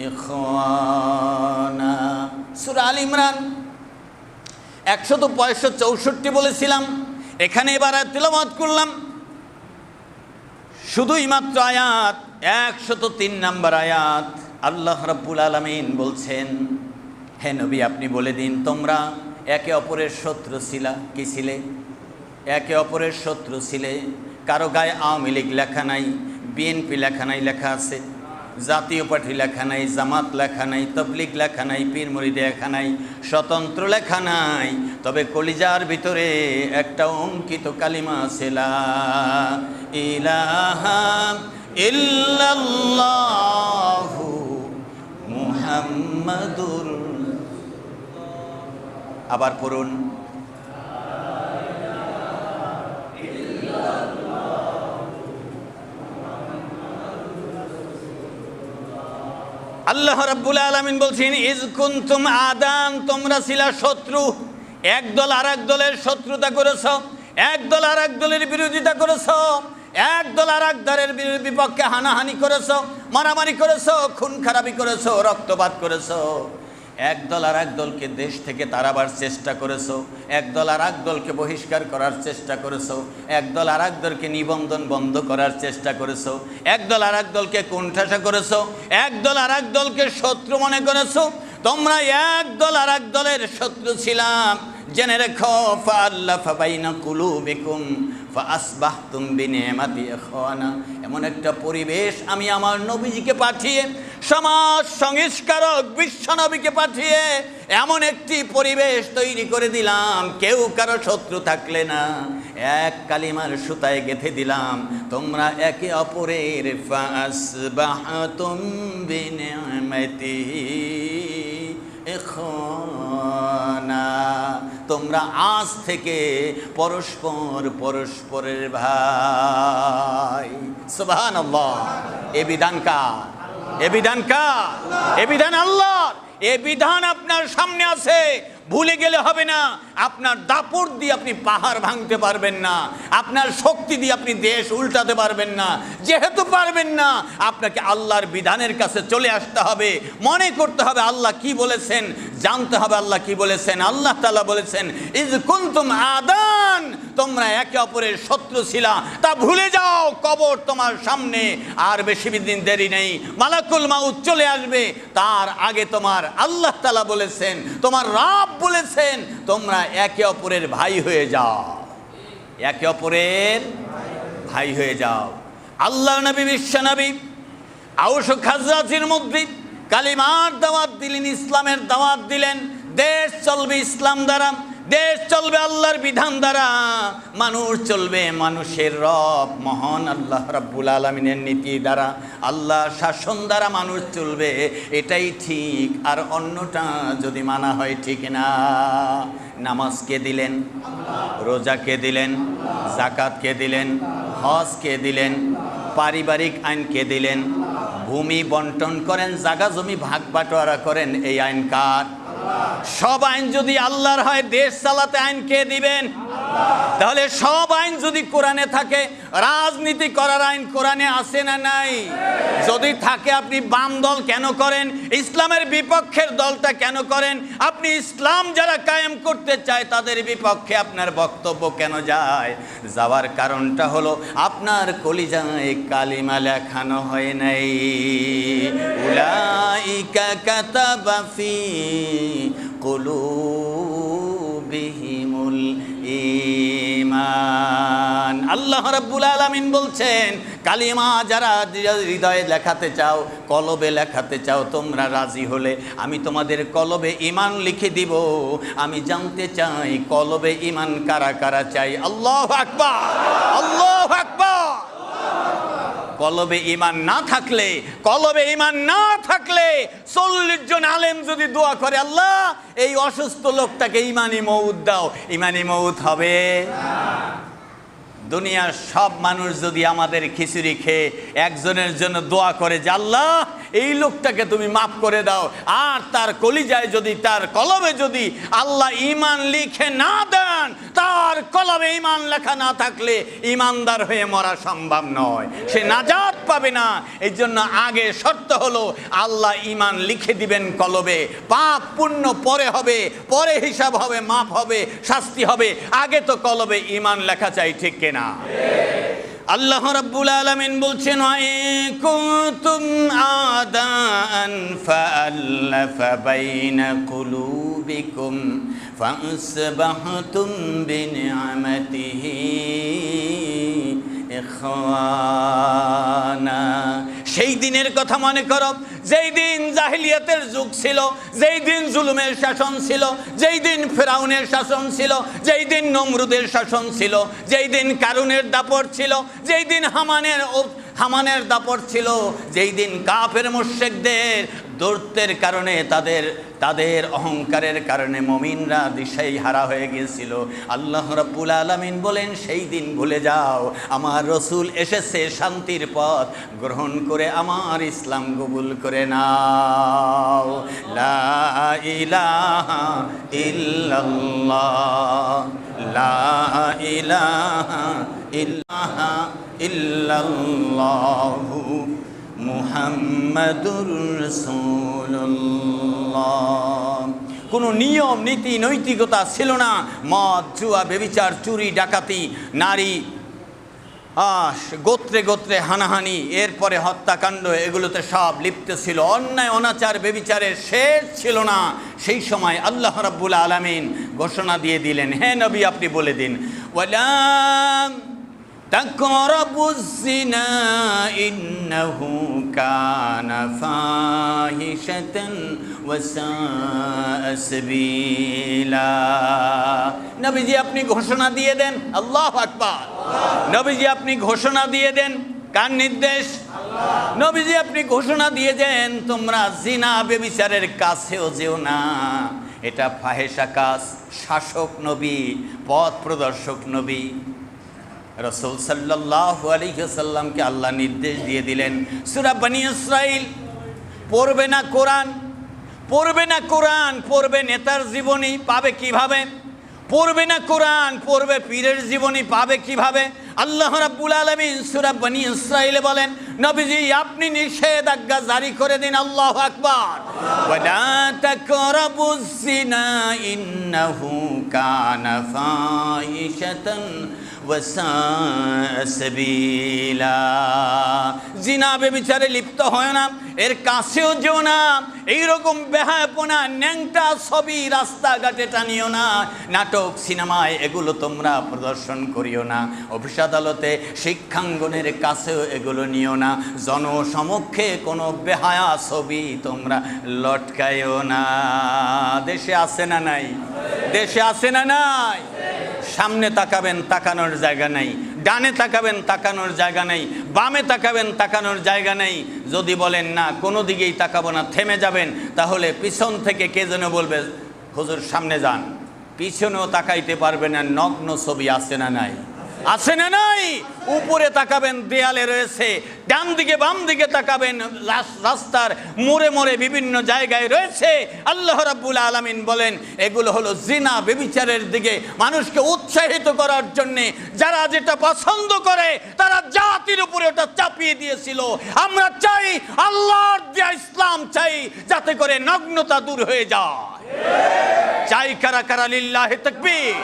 ইখওয়ানা। সূরা আল ইমরান 164 বলেছিলাম, এখানে এবার তেলাওয়াত করলাম শুধুই মাত্র আয়াত 103 নম্বর আয়াত। আল্লাহ রাব্বুল আলামিন বলছেন, হে নবী আপনি বলে দিন, তোমরা একে অপরের শত্রু ছিলা। কি ছিলে? একে অপরের শত্রু ছিলে। কারো গায়ে আওয়ামী লীগ লেখা নাই, বিএনপি লেখা নাই, লেখা আছে জাতীয় পার্টি লেখা নাই, জামাত লেখা নাই, তবলিগ লেখা নাই, পীর মুরিদ লেখা নাই, স্বতন্ত্র লেখা নাই। তবে কলিজার ভিতরে একটা অঙ্কিত কালিমা আছে, লা ইলাহা ইল্লাল্লাহু মুহাম্মাদুর। আবার পড়ুন, আল্লাহ রাব্বুল আলামিন বলছেন ইজ কুনতুম আদান, তোমরা ছিলা শত্রু, একদল আরেক দলের শত্রুতা করেছো, একদল আরেক দলের বিরোধিতা করেছো, একদল আরেক দলের বিপক্ষে হানাহানি করেছো, মারামারি করেছো, খুন খারাপি করেছো, রক্তপাত করেছো, একদল আর এক দলকে দেশ থেকে তাড়াবার চেষ্টা করেছো, একদল আর এক দলকে বহিষ্কার করার চেষ্টা করেছো, একদল আর এক দলকে নিবন্ধন বন্ধ করার চেষ্টা করেছো, একদল আর এক দলকে কোণঠাসা করেছো, একদল আর এক দলকে শত্রু মনে করেছো। তোমরা একদল আর এক দলের শত্রু ছিলাম, জেনে রেখো ফাআল্লাফা বাইনা কুলুবিকুম ফাআসবাহতুম বিনিআমাতি ইখওয়ানা। এমন একটা পরিবেশ আমি আমার নবীজিকে পাঠিয়ে, সমাজ সংস্কারক বিশ্বনবীকে পাঠিয়ে এমন একটি পরিবেশ তৈরি করে দিলাম, কেউ কারো শত্রু থাকলে না, এক কালিমার সুতায় গেঁথে দিলাম, তোমরা একে অপরের ফাআসবাহতুম বিনিআমাতিহি ইখওয়ানা। তোমরা আজ থেকে পরস্পরের ভাই। সুবহানাল্লাহ। এ বিধান কার? এ বিধান কার? এ বিধান আল্লাহর। এ বিধান আপনার সামনে আছে, ভুলে গেলে হবে না। আপনার দাপট দিয়ে আপনি পাহাড় ভাঙতে পারবেন না, আপনার শক্তি দিয়ে আপনি দেশ উল্টাতে পারবেন না। যেহেতু পারবেন না, আপনাকে আল্লাহর বিধানের কাছে চলে আসতে হবে, মনে করতে হবে আল্লাহ কি বলেছেন, জানতে হবে আল্লাহ কি বলেছেন। আল্লাহ তাআলা বলেছেন ইজ কুনতুম আদান, তোমরা একে অপরের শত্রু ছিলা, তা ভুলে যাও। কবর তোমার সামনে, আর বেশি দিন দেরি নেই, মালাকুল মাউত চলে আসবে। তার আগে তোমার আল্লাহ তাআলা বলেছেন, তোমার রব বলেছেন, তোমরা একে অপরের ভাই হয়ে যাও, একে অপরের ভাই হয়ে যাও। আল্লাহ নবী, বিশ্ব নবী আউস ও খাজরাজের মধ্যে কালিমার দাওয়াত দিলেন, ইসলামের দাওয়াত দিলেন। দেশ চলবে ইসলাম দ্বারা, দেশ চলবে আল্লাহর বিধান দ্বারা, মানুষ চলবে মানুষের রব মহান আল্লাহ রাব্বুল আলামিনের নীতি দ্বারা, আল্লাহ শাসন দ্বারা মানুষ চলবে, এটাই ঠিক। আর অন্যটা যদি মানা হয় ঠিক না। নামাজকে দিলেন, রোজাকে দিলেন, যাকাতকে দিলেন, হজকে দিলেন, পারিবারিক আইনকে দিলেন, ভূমি বন্টন করেন, জায়গা জমি ভাগ বাটোয়ারা করেন, এই আইন কার? সব আইন যদি আল্লাহর হয়, দেশ চালাতে আইন কে দিবেন? তাহলে সব আইন যদি কোরআনে থাকে, রাজনীতি করার আইন কোরআনে আছে না নাই? যদি থাকে, আপনি বাম দল কেন করেন? ইসলামের বিপক্ষের দলটা কেন করেন? আপনি ইসলাম যারা কায়েম করতে চায় তাদের বিপক্ষে আপনার বক্তব্য কেন যায়? যাওয়ার কারণটা হলো আপনার কলিজায় কালিমা লেখানো হয় নাই। উলাইকা কাতাবা ফি কুলুবিহিমুল ঈমান। আল্লাহ রাব্বুল আলামিন বলছেন, কালিমা যারা হৃদয়ে লেখাতে চাও, কলবে লেখাতে চাও, তোমরা রাজি হলে আমি তোমাদের কলবে ঈমান লিখে দিব। আমি জানতে চাই কলবে ঈমান কারা কারা চাই। আল্লাহু আকবার, আল্লাহু আকবার। কলবে ঈমান না থাকলে, কলবে ঈমান না থাকলে 40 জন আলেম যদি দোয়া করে, আল্লাহ এই অসুস্থ লোকটাকে ঈমানি মউত দাও, ঈমানি মউত হবে? দুনিয়ার সব মানুষ যদি আমাদের খিচুড়ি খেয়ে একজনের জন্য দোয়া করে যে আল্লাহ এই লোকটাকে তুমি মাফ করে দাও, আর তার কলিজায় যদি, তার কলবে যদি আল্লাহ ঈমান লিখে না দেন, তার কলবে ঈমান লেখা না থাকলে ঈমানদার হয়ে মরা সম্ভব নয়, সে নাজাত পাবে না। এই জন্য আগে শর্ত হলো আল্লাহ ঈমান লিখে দিবেন কলবে। পাপ পুণ্য পরে হবে, পরে হিসাব হবে, মাপ হবে, শাস্তি হবে। আগে তো কলবে ঈমান লেখা চাই, ঠিক কিনা? আল্লাহ রাব্বুল আলামিন বলছেন, ওয়া কুনতুম আদান ফাআল্লাফা বাইনা কুলুবিকুম ফাআসবাহতুম বিনিআমাতিহি ইখওয়ানা। সেই দিনের কথা মনে করো, যেই দিন জাহিলিয়াতের যুগ ছিল, যেই দিন জুলুমের শাসন ছিল, যেই দিন ফেরাউনের শাসন ছিল, যেই দিন নমরুদের শাসন ছিল, যেই দিন কারুনের দাপট ছিল, যেই দিন হামানের দাপট ছিল। যেই দিন কাফের মুশরিকদের দৌত্যের কারণে তাদের অহংকারের কারণে মুমিনরা দিশাই হারা হয়ে গিয়েছিল, আল্লাহ রাব্বুল আলামিন বলেন সেই দিন ভুলে যাও, আমার রসুল এসেছে শান্তির পথ গ্রহণ করে আমার ইসলাম কবুল করে নাও। লা ইলাহা ইল্লাল্লাহ, লা ইলাহা ইল্লাল্লাহু মুহাম্মাদুর রাসূলুল্লাহ। কোনো নিয়ম নীতি নৈতিকতা ছিল না। মদ, জুয়া, ব্যভিচার, চুরি, ডাকাতি, নারী, গোত্রে গোত্রে হানাহানি, এরপরে হত্যাকাণ্ড, এগুলোতে সব লিপ্ত ছিল। অন্যায় অনাচার ব্যভিচারের শেষ ছিল না। সেই সময় আল্লাহ রাব্বুল আলামিন ঘোষণা দিয়ে দিলেন, হে নবী আপনি বলে দিন, ওয়ালা তাকরাবুজ জিনা ইন্নাহু কানা ফাহিশাতান ওয়া সাআ সাবিলা। নবীজি আপনি ঘোষণা দিয়ে দেন, আল্লাহু আকবার। নবীজি আপনি ঘোষণা দিয়ে দেন, কার নির্দেশ? নবীজি আপনি ঘোষণা দিয়ে দেন, তোমরা জিনা ব্যভিচারের কাছেও যেও না, এটা ফাহেশা কাজ। শাসক নবী, পথ প্রদর্শক নবী রাসূল সাল্লাল্লাহু আলাইহি ওয়াসাল্লামকে আল্লাহ নির্দেশ দিয়ে দিলেন, সূরা বনী ইসরাইল পড়বে না কোরআন, পড়বে না কোরআন, পড়বে নেতার জীবনী, পাবে কিভাবে? পড়বে না কোরআন, পড়বে পীরের জীবনী, পাবে কিভাবে? আল্লাহ রাব্বুল আলামিন সূরা বনী ইসরাইলে বলেন, নবীজি আপনি নিষেধাজ্ঞা জারি করে দিন, আল্লাহু আকবার। ওয়ালা তাকরাবুজ জিনা ইন্নাহু কানা ফাহিশাতান ওয়া সাআ সাবিলা। জিনা ব্যভিচারে লিপ্ত হয় না, এর কাছেও যেও না। এইরকম বেহায়াপনা, ন্যাংটা ছবি রাস্তাঘাটে টানিও না, নাটক সিনেমায় এগুলো তোমরা প্রদর্শন করিও না, অফিস আদালতে শিক্ষাঙ্গনের কাছেও এগুলো নিও না, জনসমক্ষে কোনো বেহায়া ছবি তোমরা লটকায়ও না। দেশে আছে না নাই? দেশে আছে না নাই? সামনে তাকাবেন, তাকানোর জায়গা নেই। ডানে তাকাবেন, তাকানোর জায়গা নেই। বামে তাকাবেন, তাকানোর জায়গা নেই। যদি বলেন না কোনো দিকেই তাকাবো না, থেমে যাবেন, তাহলে পিছন থেকে কে যেন বলবে, হুজুর সামনে যান। পিছনেও তাকাইতে পারবে না, নগ্ন ছবি আছে না নাই? আছে না নাই? উপরে তাকাবেন, দেয়ালে রয়েছে। ডান দিকে বাম দিকে তাকাবেন, রাস্তার মোড়ে মোড়ে বিভিন্ন জায়গায় রয়েছে। আল্লাহ রাব্বুল আলামিন বলেন, এগুলো হলো জিনা ব্যভিচারের দিকে মানুষকে উৎসাহিত করার জন্যে। যারা যেটা পছন্দ করে তারা জাতির উপরে ওটা চাপিয়ে দিয়েছিল। আমরা চাই আল্লাহর দেয়া ইসলাম চাই, যাতে করে নগ্নতা দূর হয়ে যায়। চাই কারা কারা? লিল্লাহি তাকবীর।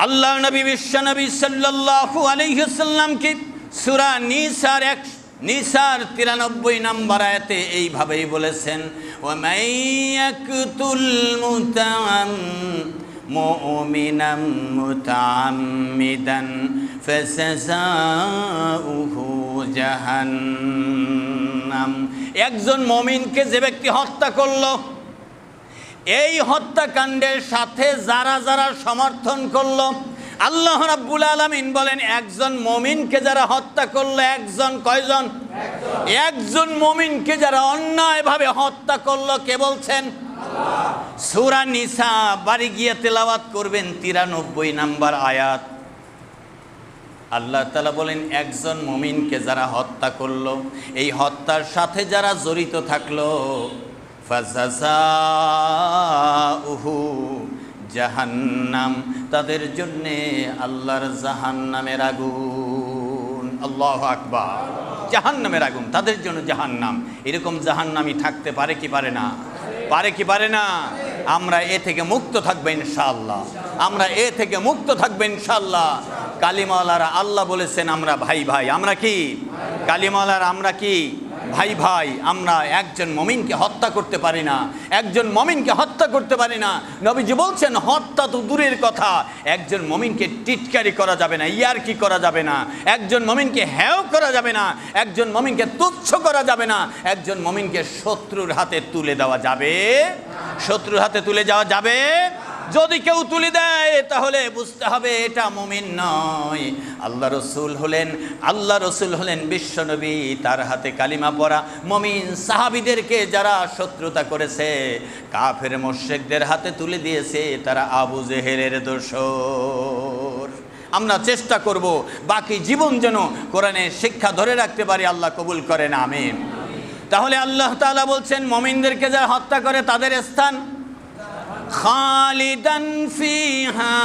আল্লাহ নবী বিশ্ব নবী সাল্লাল্লাহু আলাইহি ওয়াসাল্লামকে সূরা নিসার 93 নম্বর আয়াতে এইভাবেই বলেছেন, ওয়া মাইয়াকুতুল মুমিনাম মুতাআম্মিদান ফাসাজাউহু জাহান্নাম। একজন মুমিনকে যে ব্যক্তি হত্যা করলো, এই হত্যাকাণ্ডের সাথে যারা যারা সমর্থন করলো, আল্লাহ রাব্বুল আলামিন বলেন একজন মুমিনকে যারা হত্যা করলো, একজন, কয়জন? একজন মুমিনকে যারা অন্যায়ভাবে হত্যা করলো, কে বলছেন? সূরা নিসা বাড়ি গিয়ে তেলাওয়াত করবেন, 93 নম্বর আয়াত। আল্লাহ তাআলা বলেন একজন মুমিনকে যারা হত্যা করলো, এই হত্যার সাথে যারা জড়িত থাকলো, ফাজাযাউহু জাহান্নাম, তাদের জন্যে আল্লাহর জাহান্নামের আগুন। আল্লাহু আকবার। জাহান্নামের আগুন, তাদের জন্য জাহান্নাম। এরকম জাহান্নামী থাকতে পারে কি পারে না? পারে কি পারে না? আমরা এ থেকে মুক্ত থাকবো ইনশাআল্লাহ। আমরা এ থেকে মুক্ত থাকবো ইনশাআল্লাহ। কালিমাওয়ালারা আল্লাহ বলেছেন আমরা ভাই ভাই। আমরা কি কালিমাওয়ালারা? আমরা কি ভাই ভাই? আমরা একজন মুমিনকে হত্যা করতে পারি না, একজন মুমিনকে হত্যা করতে পারি না। নবীজি বলছেন হত্যা তো দূরের কথা, একজন মুমিনকে টিটকারি করা যাবে না, ইয়ারকি করা যাবে না, একজন মুমিনকে হেয় করা যাবে না, একজন মুমিনকে তুচ্ছ করা যাবে না, একজন মুমিনকে শত্রুর হাতে তুলে দেওয়া যাবে? শত্রুর হাতে তুলে যাওয়া যাবে যদি কেউ তুলে দেয় তাহলে বুঝতে হবে এটা মুমিন নয়। আল্লাহ রসুল হলেন বিশ্বনবী, তার হাতে কালিমা পড়া মুমিন সাহাবীদেরকে যারা শত্রুতা করেছে, কাফের মুশরিকদের হাতে তুলে দিয়েছে, তারা আবু জেহেলের দোসর। আমরা চেষ্টা করব বাকি জীবন যেন কোরআনের শিক্ষা ধরে রাখতে পারি, আল্লাহ কবুল করেন, আমিন। তাহলে আল্লাহ তাআলা বলছেন মুমিনদেরকে যারা হত্যা করে তাদের স্থান খালিদান ফিহা,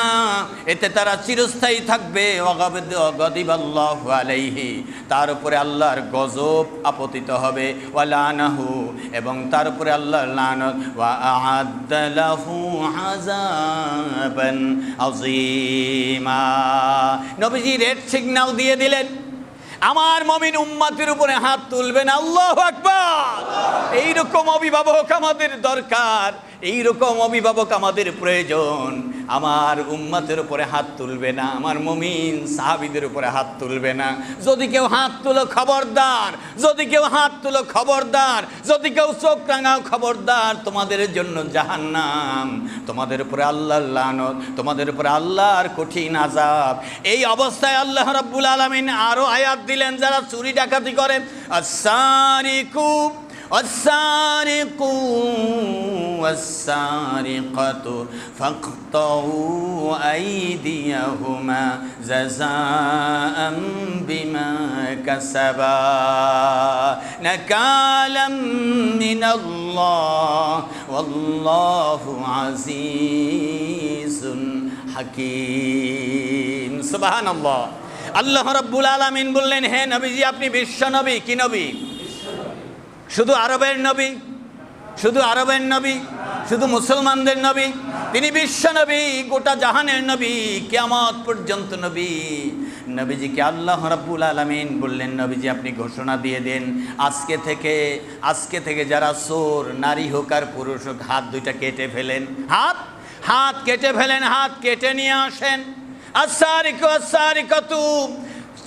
এতে তারা চিরস্থায়ী থাকবে। ওয়াগাদিবাল্লাহু আলাইহি, তার উপরে আল্লাহর গজব আপতিত হবে। ওয়ালানাহু, এবং তার উপরে আল্লাহর লানত। ওয়া আ'আদ্দা লাহু আযাবান আযীমা। নবীজি রেড সিগন্যাল দিয়ে দিলেন, আমার মুমিন উম্মতের উপরে হাত তুলবেন। আল্লাহু আকবার। এইরকম অভিভাবক আমাদের দরকার, এইরকম অভিভাবক আমাদের প্রয়োজন। আমার উম্মতের উপরে হাত তুলবে না, আমার মুমিন সাহাবীদের উপরে হাত তুলবে না। যদি কেউ হাত তুলো খবরদার, যদি কেউ হাত তুলো খবরদার, যদি কেউ চোখ রাঙাও খবরদার, তোমাদের জন্য জাহান্নাম, তোমাদের উপরে আল্লাহর লানত, তোমাদের উপরে আল্লাহর কঠিন আযাব। এই অবস্থায় আল্লাহ রাব্বুল আলামিন আরো আয়াত দিলেন যারা চুরি ডাকাতি করে, আস-সারিকু والسارق والسارقة فاقطعوا أيديهما جزاء بما كسبا نكالا من الله والله عزيز حكيم سبحان الله আল্লাহ রাব্বুল আলামিন বললেন, হে নবীজি আপনি বিশ্ব নবী। কি নবী? শুধু আরবের নবী? শুধু আরবের নবী? শুধু মুসলমানদের নবী? তিনি বিশ্ব নবী, গোটা জাহানের নবী, কিয়ামত পর্যন্ত নবী। নবীজিকে আল্লাহ রাব্বুল আলামিন বললেন, নবীজি আপনি ঘোষণা দিয়ে দেন, আজকে থেকে যারা চোর, নারী হোক আর পুরুষ হোক, হাত দুইটা কেটে ফেলেন। হাত কেটে ফেলেন, হাত কেটে নিয়ে আসেন। আস-সারিকু আস-সারিকাতু,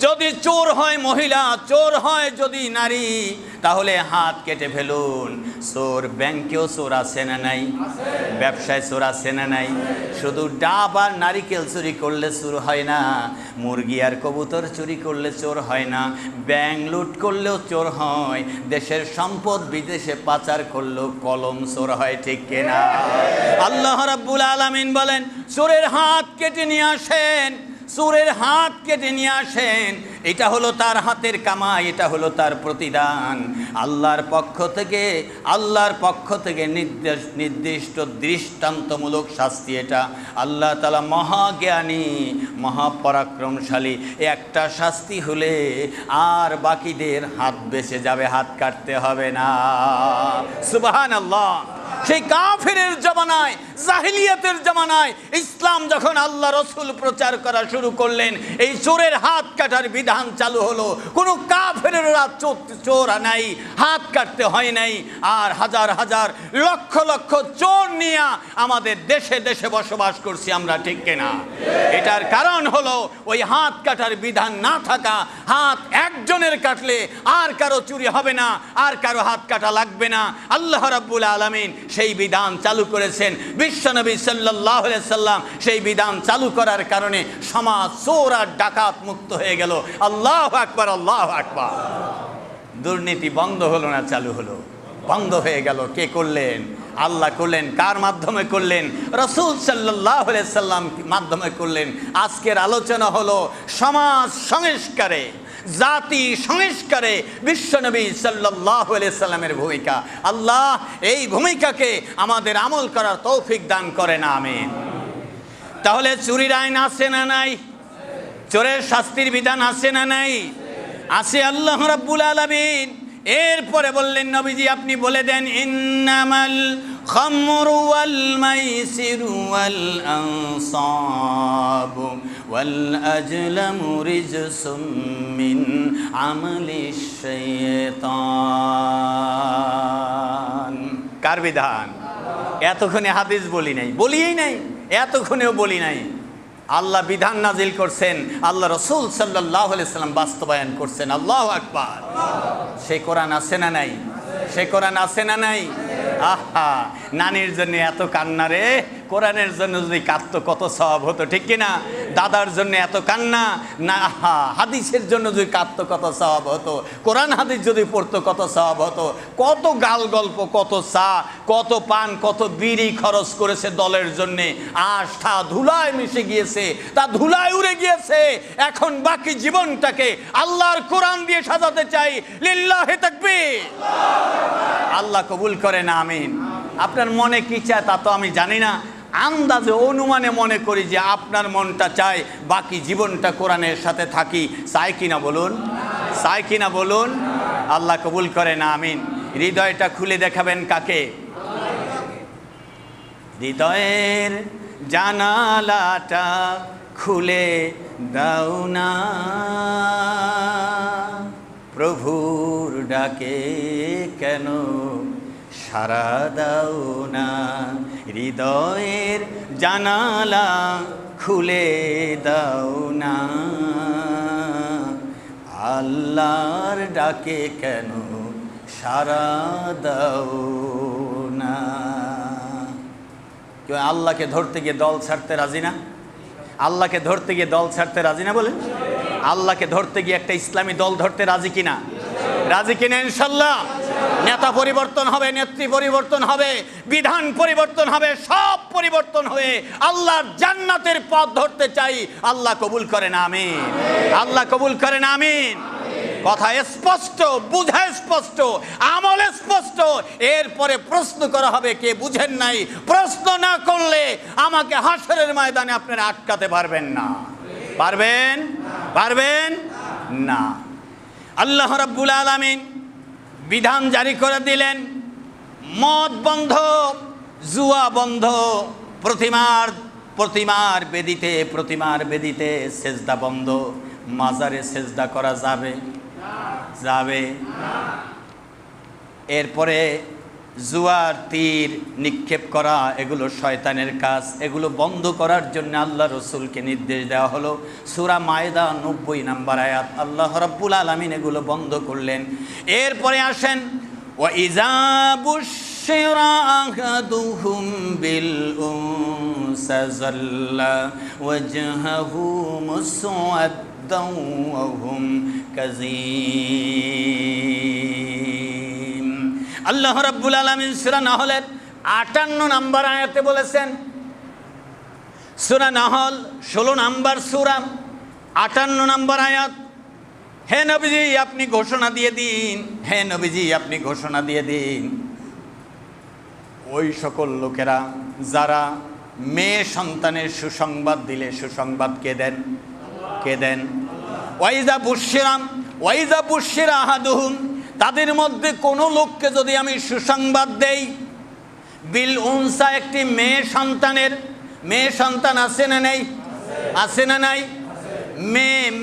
যদি চোর হয় মহিলা, চোর হয় যদি নারী, তাহলে হাত কেটে ফেলুন। চোর ব্যাংকেও চোর আছে না নাই? ব্যবসায় চোর আছে না নাই? শুধু ডাব আর নারিকেল চুরি করলে চোর হয় না, মুরগি আর কবুতর চুরি করলে চোর হয় না, ব্যাংক লুট করলেও চোর হয়, দেশের সম্পদ বিদেশে পাচার করলেও কলম চোর হয়, ঠিক কিনা? আল্লাহ রাব্বুল আলামিন বলেন, চোরের হাত কেটে নিয়ে আসেন, চোরের হাত কেটে নিয়ে আসেন। এটা হলো তার হাতের কামাই, এটা হলো তার প্রতিদান। আল্লাহর পক্ষ থেকে নির্দিষ্ট দৃষ্টান্তমূলক শাস্তি এটা। আল্লাহ তাআলা মহাজ্ঞানী, মহাপরাক্রমশালী। একটা শাস্তি হলে আর বাকিদের হাত বেঁচে যাবে, হাত কাটতে হবে না। সুবহানাল্লাহ। সেই কাফেরের জমানায়, জাহিলিয়াতের জমানায় ইসলাম যখন আল্লাহ রসুল প্রচার করা শুরু করলেন, এই চোরের হাত কাটার বিধান চালু হলো। কোনো কাফেরের চোর নাই, হাত কাটতে হয় নাই। আর হাজার হাজার লক্ষ লক্ষ চোর নিয়ে আমাদের দেশে দেশে বসবাস করছি আমরা, ঠিক কিনা? এটার কারণ হলো ওই হাত কাটার বিধান না থাকা। হাত একজনের কাটলে আর কারো চুরি হবে না, আর কারো হাত কাটা লাগবে না। আল্লাহ রাব্বুল আলামিন সেই বিধান চালু করেছেন। বিশ্বনবী সাল্লাল্লাহু আলাইহি সাল্লাম সেই বিধান চালু করার কারণে সমাজ চোর আর ডাকাত মুক্ত হয়ে গেল। আল্লাহু আকবার, আল্লাহু আকবার। দুর্নীতি বন্ধ হলো না, চালু হলো? বন্ধ হয়ে গেল। কে করলেন? আল্লাহ করলেন। কার মাধ্যমে করলেন? রাসূল সাল্লাল্লাহু আলাইহি সাল্লাম মাধ্যমে করলেন। আজকের আলোচনা হলো সমাজ সংস্কারে, জাতি সংস্কারে বিশ্বনবী সাল্লাল্লাহু আলাইহি সাল্লামের ভূমিকা। আল্লাহ এই ভূমিকাকে আমাদের আমল করার তৌফিক দান করেন, আমিন। তাহলে চুরির আইন আছে না নাই? চোরের শাস্তির বিধান আছে না নাই? আছে। আল্লাহ রাব্বুল আলামিন এরপরে বললেন, নবীজি আপনি বলে দেন, ইন্নামাল খামরু ওয়াল মাইসিরু ওয়াল আনসাবু ওয়াল আজলামু রিজসুম মিন আমালিশ শাইতান। কার বিধান? এতক্ষণে হাদিস বলিই নাই, এতক্ষণেও বলি নাই। আল্লাহ বিধান নাজিল করছেন, আল্লাহ রসুল সাল্লাল্লাহু আলাইহি সাল্লাম বাস্তবায়ন করছেন। আল্লাহু আকবার। সেই কোরআন আছে না নাই? সে কোরআন আছে না নাই? আহা, নানির জন্য এত কান্না রে। কোরআনের জন্য যদি কাঁদতো কত সওয়াব হতো, ঠিক কিনা? দাদার জন্য এত কান্না না, হাদিসের জন্য যদি কাঁদতো কত সওয়াব হতো, কোরআন হাদিস যদি পড়তো কত সওয়াব হতো। কত গাল গল্প, কত চা, কত পান, কত বিড়ি খরচ করেছে দলের জন্যে, আস্থা ধুলায় মিশে গিয়েছে, তা ধুলায় উড়ে গিয়েছে। এখন বাকি জীবনটাকে আল্লাহর কোরআন দিয়ে সাজাতে চাই। লিল্লাহি তাকবীর। আল্লাহ কবুল করেন, আমিন। আপনার মনে কি চায় তা তো আমি জানি না, আন্দাজে অনুমানে মনে করি যে আপনার মনটা চায় বাকি জীবনটা কোরআনের সাথে থাকি। চাই কিনা বলুন? চাই কিনা বলুন? আল্লাহ কবুল করেন, আমিন। হৃদয়টা খুলে দেখাবেন কাকে? হৃদয়ের জানালাটা খুলে দাও না, প্রভুর ডাকে কেন সাড়া দাও না। হৃদয়ের জানালা খুলে দাও না, আল্লাহর ডাকে কেন সাড়া দাও না। কেউ আল্লাহকে ধরতে গিয়ে দল ছাড়তে রাজি না? আল্লাহকে ধরতে গিয়ে দল ছাড়তে রাজি না বলেন? আল্লাহকে ধরতে গিয়ে একটা ইসলামী দল ধরতে রাজি কিনা? রাজি কিনা? ইনশাল্লাহ। নেতা পরিবর্তন হবে, নেত্রী পরিবর্তন হবে, বিধান পরিবর্তন হবে, সব পরিবর্তন হয়ে আল্লাহর জান্নাতের পথ ধরতে চাই। আল্লাহ কবুল করেন, আমিন। আল্লাহ কবুল করেন, আমিন। কথা স্পষ্ট, বুঝা স্পষ্ট, আমল স্পষ্ট। এরপরে প্রশ্ন করা হবে কে বুঝেন নাই। প্রশ্ন না করলে আমাকে হাসরের ময়দানে আপনারা আটকাতে পারবেন না। পারবেন? পারবেন না। আল্লাহ রাব্বুল আলামিন বিধান জারি করে দিলেন, মদ বন্ধ, জুয়া বন্ধ, প্রতিমার বেদিতে সেজদা বন্ধ। মাজারে সেজদা করা যাবে? যাবে। এরপরে জুয়ার তীর নিক্ষেপ করা, এগুলো শয়তানের কাজ। এগুলো বন্ধ করার জন্য আল্লাহ রসুলকে নির্দেশ দেওয়া হলো। সূরা মায়েদা 90 নম্বর আয়াত। আল্লাহ রাব্বুল আলামিন এগুলো বন্ধ করলেন। এরপরে আসেন, ওয়াইযা বুশিরা আহাদুহুম বিল উনসা যাল্লা ওয়াজহুহু মুসওয়াদ্দান ওয়া হুম কাযীম। আল্লাহ রাব্বুল আলামিন সূরা নাহলের 58 নম্বর আয়াতে বলেছেন, সূরা নাহল 16 নম্বর সূরা 58 নম্বর আয়াত, হে নবীজি আপনি ঘোষণা দিয়ে দিন, হে নবীজি আপনি ঘোষণা দিয়ে দিন, ওই সকল লোকেরা যারা মেয়ে সন্তানের সুসংবাদ দিলে, সুসংবাদ কে দেন? কে দেন? ওয়াইজা বুশিরা আহাদুহুম, তাদের মধ্যে কোনো লোককে যদি আমি সুসংবাদ দেই, বিল উনসা, একটি মেয়ে সন্তানের। মেয়ে সন্তান আছে না নেই? আছে না নাই?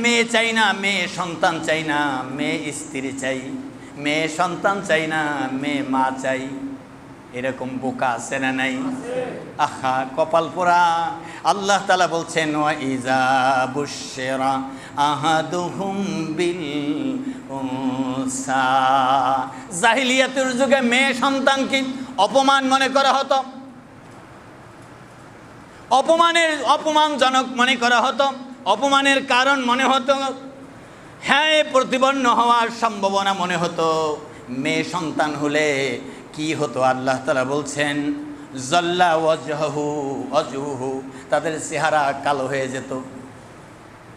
মেয়ে চাই না, মেয়ে সন্তান চাই না, মেয়ে স্ত্রী চাই। মেয়ে সন্তান চাই না, মেয়ে মা চাই। এরকম বোকা আছে না নাই? আহা, কপাল পোড়া। আল্লাহ তাআলা বলছেন, ওয়াইজা বুশিরা আহাদুহুম বিল উনসা। জাহিলিয়াতের যুগে মেয়ে সন্তানকে অপমান মনে করা হতো, অপমানজনক মনে করা হতো, অপমানের কারণ মনে হতো, হ্যাঁ প্রতিপন্ন হওয়ার সম্ভাবনা মনে হতো। মেয়ে সন্তান হলে কি হতো? আল্লাহ তাআলা বলছেন, জাল্লা ওয়াজহুহু, তাদের চেহারা কালো হয়ে যেত।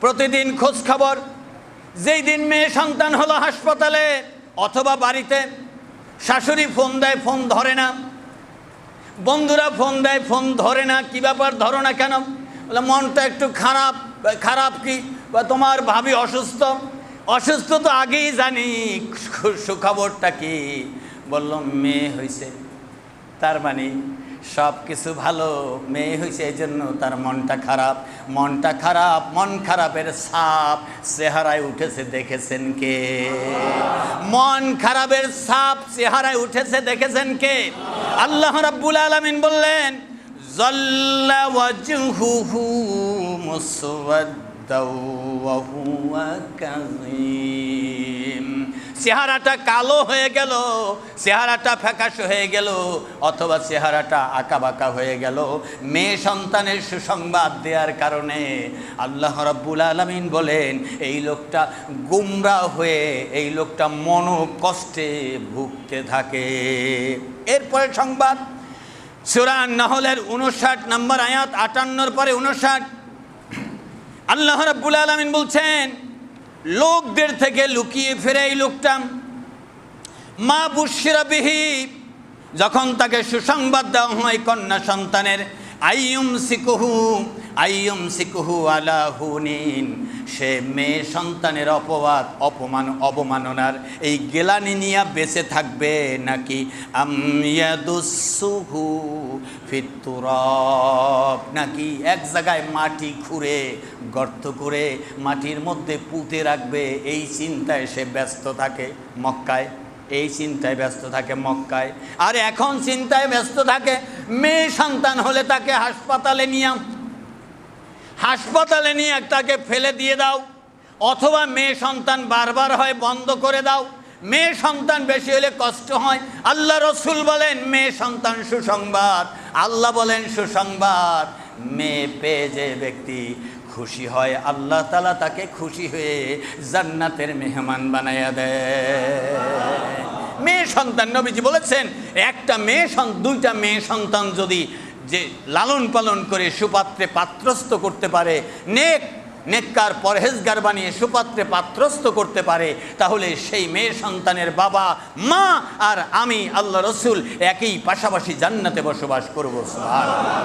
প্রতিদিন খোঁজ খবর, যেই দিন মেয়ে সন্তান হলো হাসপাতালে অথবা বাড়িতে, শাশুড়ি ফোন দেয়, ফোন ধরে না, বন্ধুরা ফোন দেয়, ফোন ধরে না। কি ব্যাপার, ধরো না কেন? বলে মনটা একটু খারাপ। খারাপ কি? বা তোমার ভাবি অসুস্থ। অসুস্থ তো আগেই জানি, সুখবরটা কি? বললাম মেয়ে হয়েছে। তার মানে সব কিছু ভালো, মেয়ে হয়েছে এই জন্য তার মনটা খারাপ। মনটা খারাপ, মন খারাপের ছাপ চেহারায় উঠেছে, দেখেছেন কে? মন খারাপের ছাপ চেহারায় উঠেছে, দেখেছেন কে? আল্লাহ রাব্বুল আলামিন বললেন, জাল্লা ওয়াজহুহু মুসওয়াদ্দাও ওয়া হুয়া কাযীম। চেহারাটা কালো হয়ে গেল, চেহারাটা ফ্যাকাশে হয়ে গেল, অথবা চেহারাটা আঁকাবাঁকা হয়ে গেল, মেয়ে সন্তানের সুসংবাদ দেওয়ার কারণে আল্লাহ রাব্বুল আলামিন বলেন এই লোকটা গুমরা হয়ে, এই লোকটা মনোকষ্টে ভুগতে থাকে। এরপরে সংবাদ সূরা নাহলের 59 নম্বর আয়াত, 58 পরে 59, আল্লাহ রাব্বুল আলামিন বলছেন লোকদের থেকে লুকিয়ে ফিরে এই লোকটা মা বুশিরা বিহি, যখন তাকে সুসংবাদ দেওয়া হয় কন্যা সন্তানের, আইয়ুম সিকুহু আলা হুনিন, সে মেয়ে সন্তানের অবমাননার এই গেলানি নিয়ে বেঁচে থাকবে নাকি আময়াদুসুহু ফিত তুরাব, নাকি এক জায়গায় মাটি খুঁড়ে গর্ত করে মাটির মধ্যে পুঁতে রাখবে, এই চিন্তায় সে ব্যস্ত থাকে মক্কায়, এই চিন্তায় ব্যস্ত থাকে মক্কায়। আর এখন চিন্তায় ব্যস্ত থাকে মেয়ে সন্তান হলে তাকে হাসপাতালে নিয়ে তাকে ফেলে দিয়ে দাও, অথবা মেয়ে সন্তান বারবার হয় বন্ধ করে দাও, মেয়ে সন্তান বেশি হলে কষ্ট হয়। আল্লাহ রসুল বলেন মেয়ে সন্তান সুসংবাদ, আল্লাহ বলেন সুসংবাদ, মেয়ে পেয়ে যে ব্যক্তি খুশি হয় আল্লাহ তাআলা তাকে খুশি হয়ে জান্নাতের মেহমান বানায়া দেয়। মেয়ে সন্তান, নবীজি বলেছেন একটা মেয়ে দুইটা মেয়ে সন্তান যদি যে লালন পালন করে সুপাত্রে পাত্রস্থ করতে পারে, নেককার পরহেজগার বানিয়ে সুপাত্রে পাত্রস্থ করতে পারে, তাহলে সেই মেয়ে সন্তানের বাবা মা আর আমি আল্লাহ রসুল একই পাশাপাশি জান্নাতে বসবাস করব। সুবহানাল্লাহ।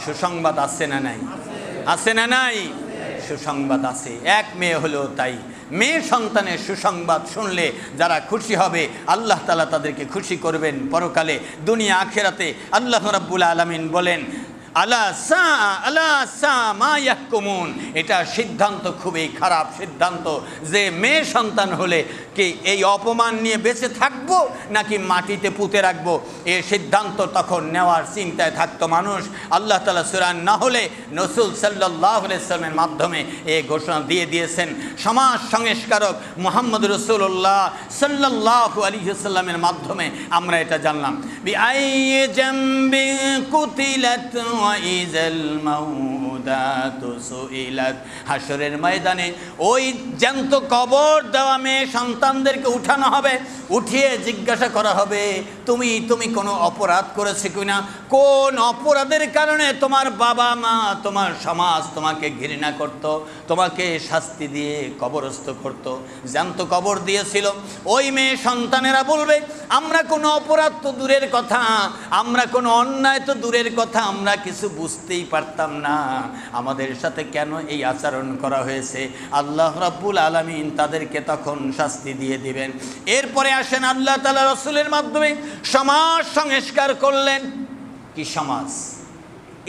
সুসংবাদ আছে না নাই? আছে না নাই? সুসংবাদ আছে। এক মেয়ে হলেও তাই। মেয়ে সন্তানের সুসংবাদ শুনলে যারা খুশি হবে আল্লাহ তাআলা তাদেরকে খুশি করবেন পরকালে, দুনিয়া আখিরাতে। আল্লাহ রাব্বুল আলামিন বলেন আলা সা মা ইয়াহকুমুন, এটা সিদ্ধান্ত খুবই খারাপ সিদ্ধান্ত যে মেয়ে সন্তান হলে কি এই অপমান নিয়ে বেঁচে থাকবো নাকি মাটিতে পুঁতে রাখবো, এই সিদ্ধান্ত তখন নেওয়ার চিন্তায় থাকতো মানুষ। আল্লাহ তাআলা সূরা নাহলে রাসূল সাল্লাল্লাহু আলাইহি ওয়াসাল্লামের মাধ্যমে এই ঘোষণা দিয়ে দিয়েছেন। সমাজ সংস্কারক মুহাম্মদ রাসূলুল্লাহ সাল্লাল্লাহু আলাইহি ওয়াসাল্লামের মাধ্যমে আমরা এটা জানলাম। বিআইয়ি জামবি কুতিলাত ওয়াইজাল মাউদাতু সুইলাত, হাসরের ময়দানে ওই জ্যান্ত কবর দেওয়া মেয়ে সন্তানদেরকে উঠানো হবে, উঠিয়ে জিজ্ঞাসা করা হবে তুমি কোনো অপরাধ করেছো কিনা, কোন অপরাধের কারণে তোমার বাবা মা তোমার সমাজ তোমাকে ঘৃণা করত, তোমাকে শাস্তি দিয়ে কবরস্থ করত, জ্যান্ত কবর দিয়েছিল। ওই মেয়ে সন্তানেরা বলবে আমরা কোনো অপরাধ তো দূরের কথা, আমরা কোনো অন্যায় তো দূরের কথা, আমরা কিছু বুঝতেই পারতাম না, আমাদের সাথে কেন এই আচরণ করা হয়েছে। আল্লাহ রাব্বুল আলামিন তাদেরকে তখন শাস্তি দিয়ে দিবেন। এরপরে আসেন আল্লাহ তাআলা রাসূলের মাধ্যমে সমাজ সংস্কার করলেন। কি সমাজ?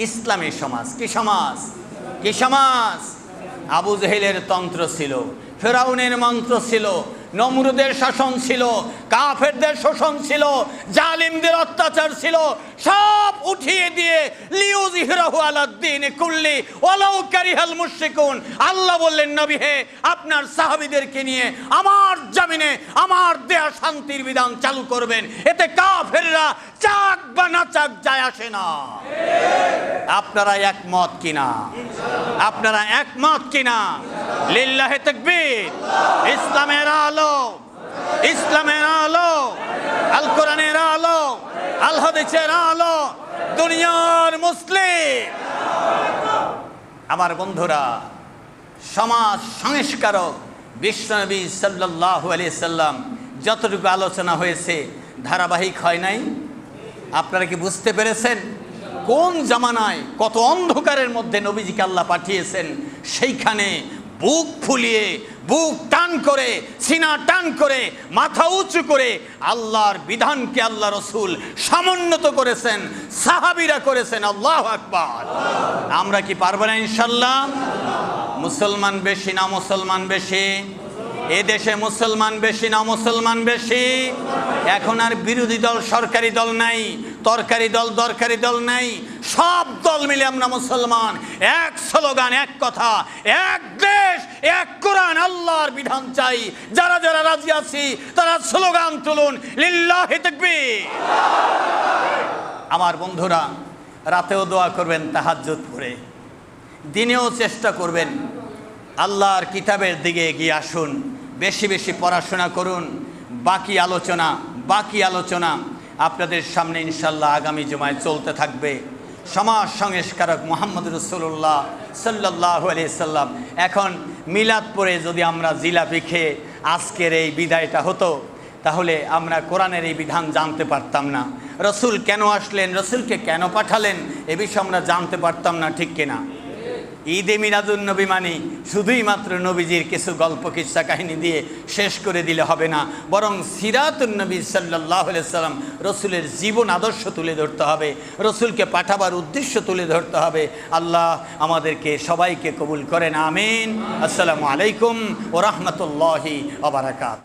ইসলামী সমাজ। কি সমাজ? কি সমাজ? আবু জেহেলের তন্ত্র ছিল, ফেরাউনের মন্ত্র ছিল, নমরুদের শাসন ছিল, কাফেরদের শোষণ ছিল, জালিমদের অত্যাচার ছিল, সব উঠিয়ে দিয়ে লিউযহিরাহু আলাদ-দীন কুল্লি ওয়ালাউ কারিহাল মুশরিকুন। আল্লাহ বললেন নবী হে আপনার সাহাবীদেরকে নিয়ে আমার জমিনে আমার দেয়া শান্তির বিধান চালু করবেন, এতে কাফেররা চাক বা না চাক যায় আসে না। আপনারা একমত কিনা? আপনারা একমত কিনা? লিল্লাহি তাকবীর। ইসলামের আলো, ইসলামের আলো, আল কোরআনের আলো, আল হাদিসের আলো, দুনিয়ার মুসলিম। আমার বন্ধুরা, সমাজ সংস্কারক বিশ্বনবী সাল্লাল্লাহু আলাইহি সাল্লাম যতটুকু আলোচনা হয়েছে ধারাবাহিক হয় নাই? আপনারা কি বুঝতে পেরেছেন কোন জামানায় কত অন্ধকারের মধ্যে নবীজিকে আল্লাহ পাঠিয়েছেন? সেইখানে বুক ফুলিয়ে, বুক টান করে, সিনা টান করে, মাথা উঁচু করে আল্লাহর বিধানকে আল্লাহ রসুল সমুন্নত করেছেন, সাহাবীরা করেছেন। আল্লাহু আকবার। আমরা কি পারবো না ইনশাল্লাহ? মুসলমান বেশি না মুসলমান বেশি? এ দেশে মুসলমান বেশি না মুসলমান বেশি? এখন আর বিরোধী দল সরকারি দল নাই, তরকারি দল দরকারি দল নাই, সব দল মিলে আমরা মুসলমান। এক স্লোগান, এক কথা, এক দেশ, এক কোরআন, আল্লাহর বিধান চাই। যারা যারা রাজি আছি তারা স্লোগান তুলুন, লিল্লাহি তাকবীর। আমার বন্ধুরা, রাতেও দোয়া করবেন তাহাজ্জুদ পড়ে, দিনেও চেষ্টা করবেন। আল্লাহর কিতাবের দিকে এগিয়ে আসুন, বেশি বেশি পড়াশোনা করুন। বাকি আলোচনা আপনাদের সামনে ইনশাল্লাহ আগামী জুমায় চলতে থাকবে। সমাজ সংস্কারক মুহাম্মদ রাসূলুল্লাহ সাল্লাল্লাহু আলাইহি সাল্লাম। এখন মিলাদ পড়ে যদি আমরা জিলাপি খেয়ে আজকের এই বিদায়টা হতো, তাহলে আমরা কোরআনের এই বিধান জানতে পারতাম না। রসুল কেন আসলেন, রসুলকে কেন পাঠালেন, এ বিষয়ে আমরা জানতে পারতাম না, ঠিক কিনা? ঈদে মিলাদুন নবী মানে শুধুই মাত্র নবীজির কিছু গল্প কিস্সা কাহিনী দিয়ে শেষ করে দিলে হবে না, বরং সিরাতুন নবী সাল্লাল্লাহু আলাইহি সাল্লাম, রসুলের জীবন আদর্শ তুলে ধরতে হবে, রসুলকে পাঠাবার উদ্দেশ্য তুলে ধরতে হবে। আল্লাহ আমাদেরকে সবাইকে কবুল করেন, আমিন। আসসালামু আলাইকুম ওয়া রাহমাতুল্লাহি ওয়া বারাকাতুহু।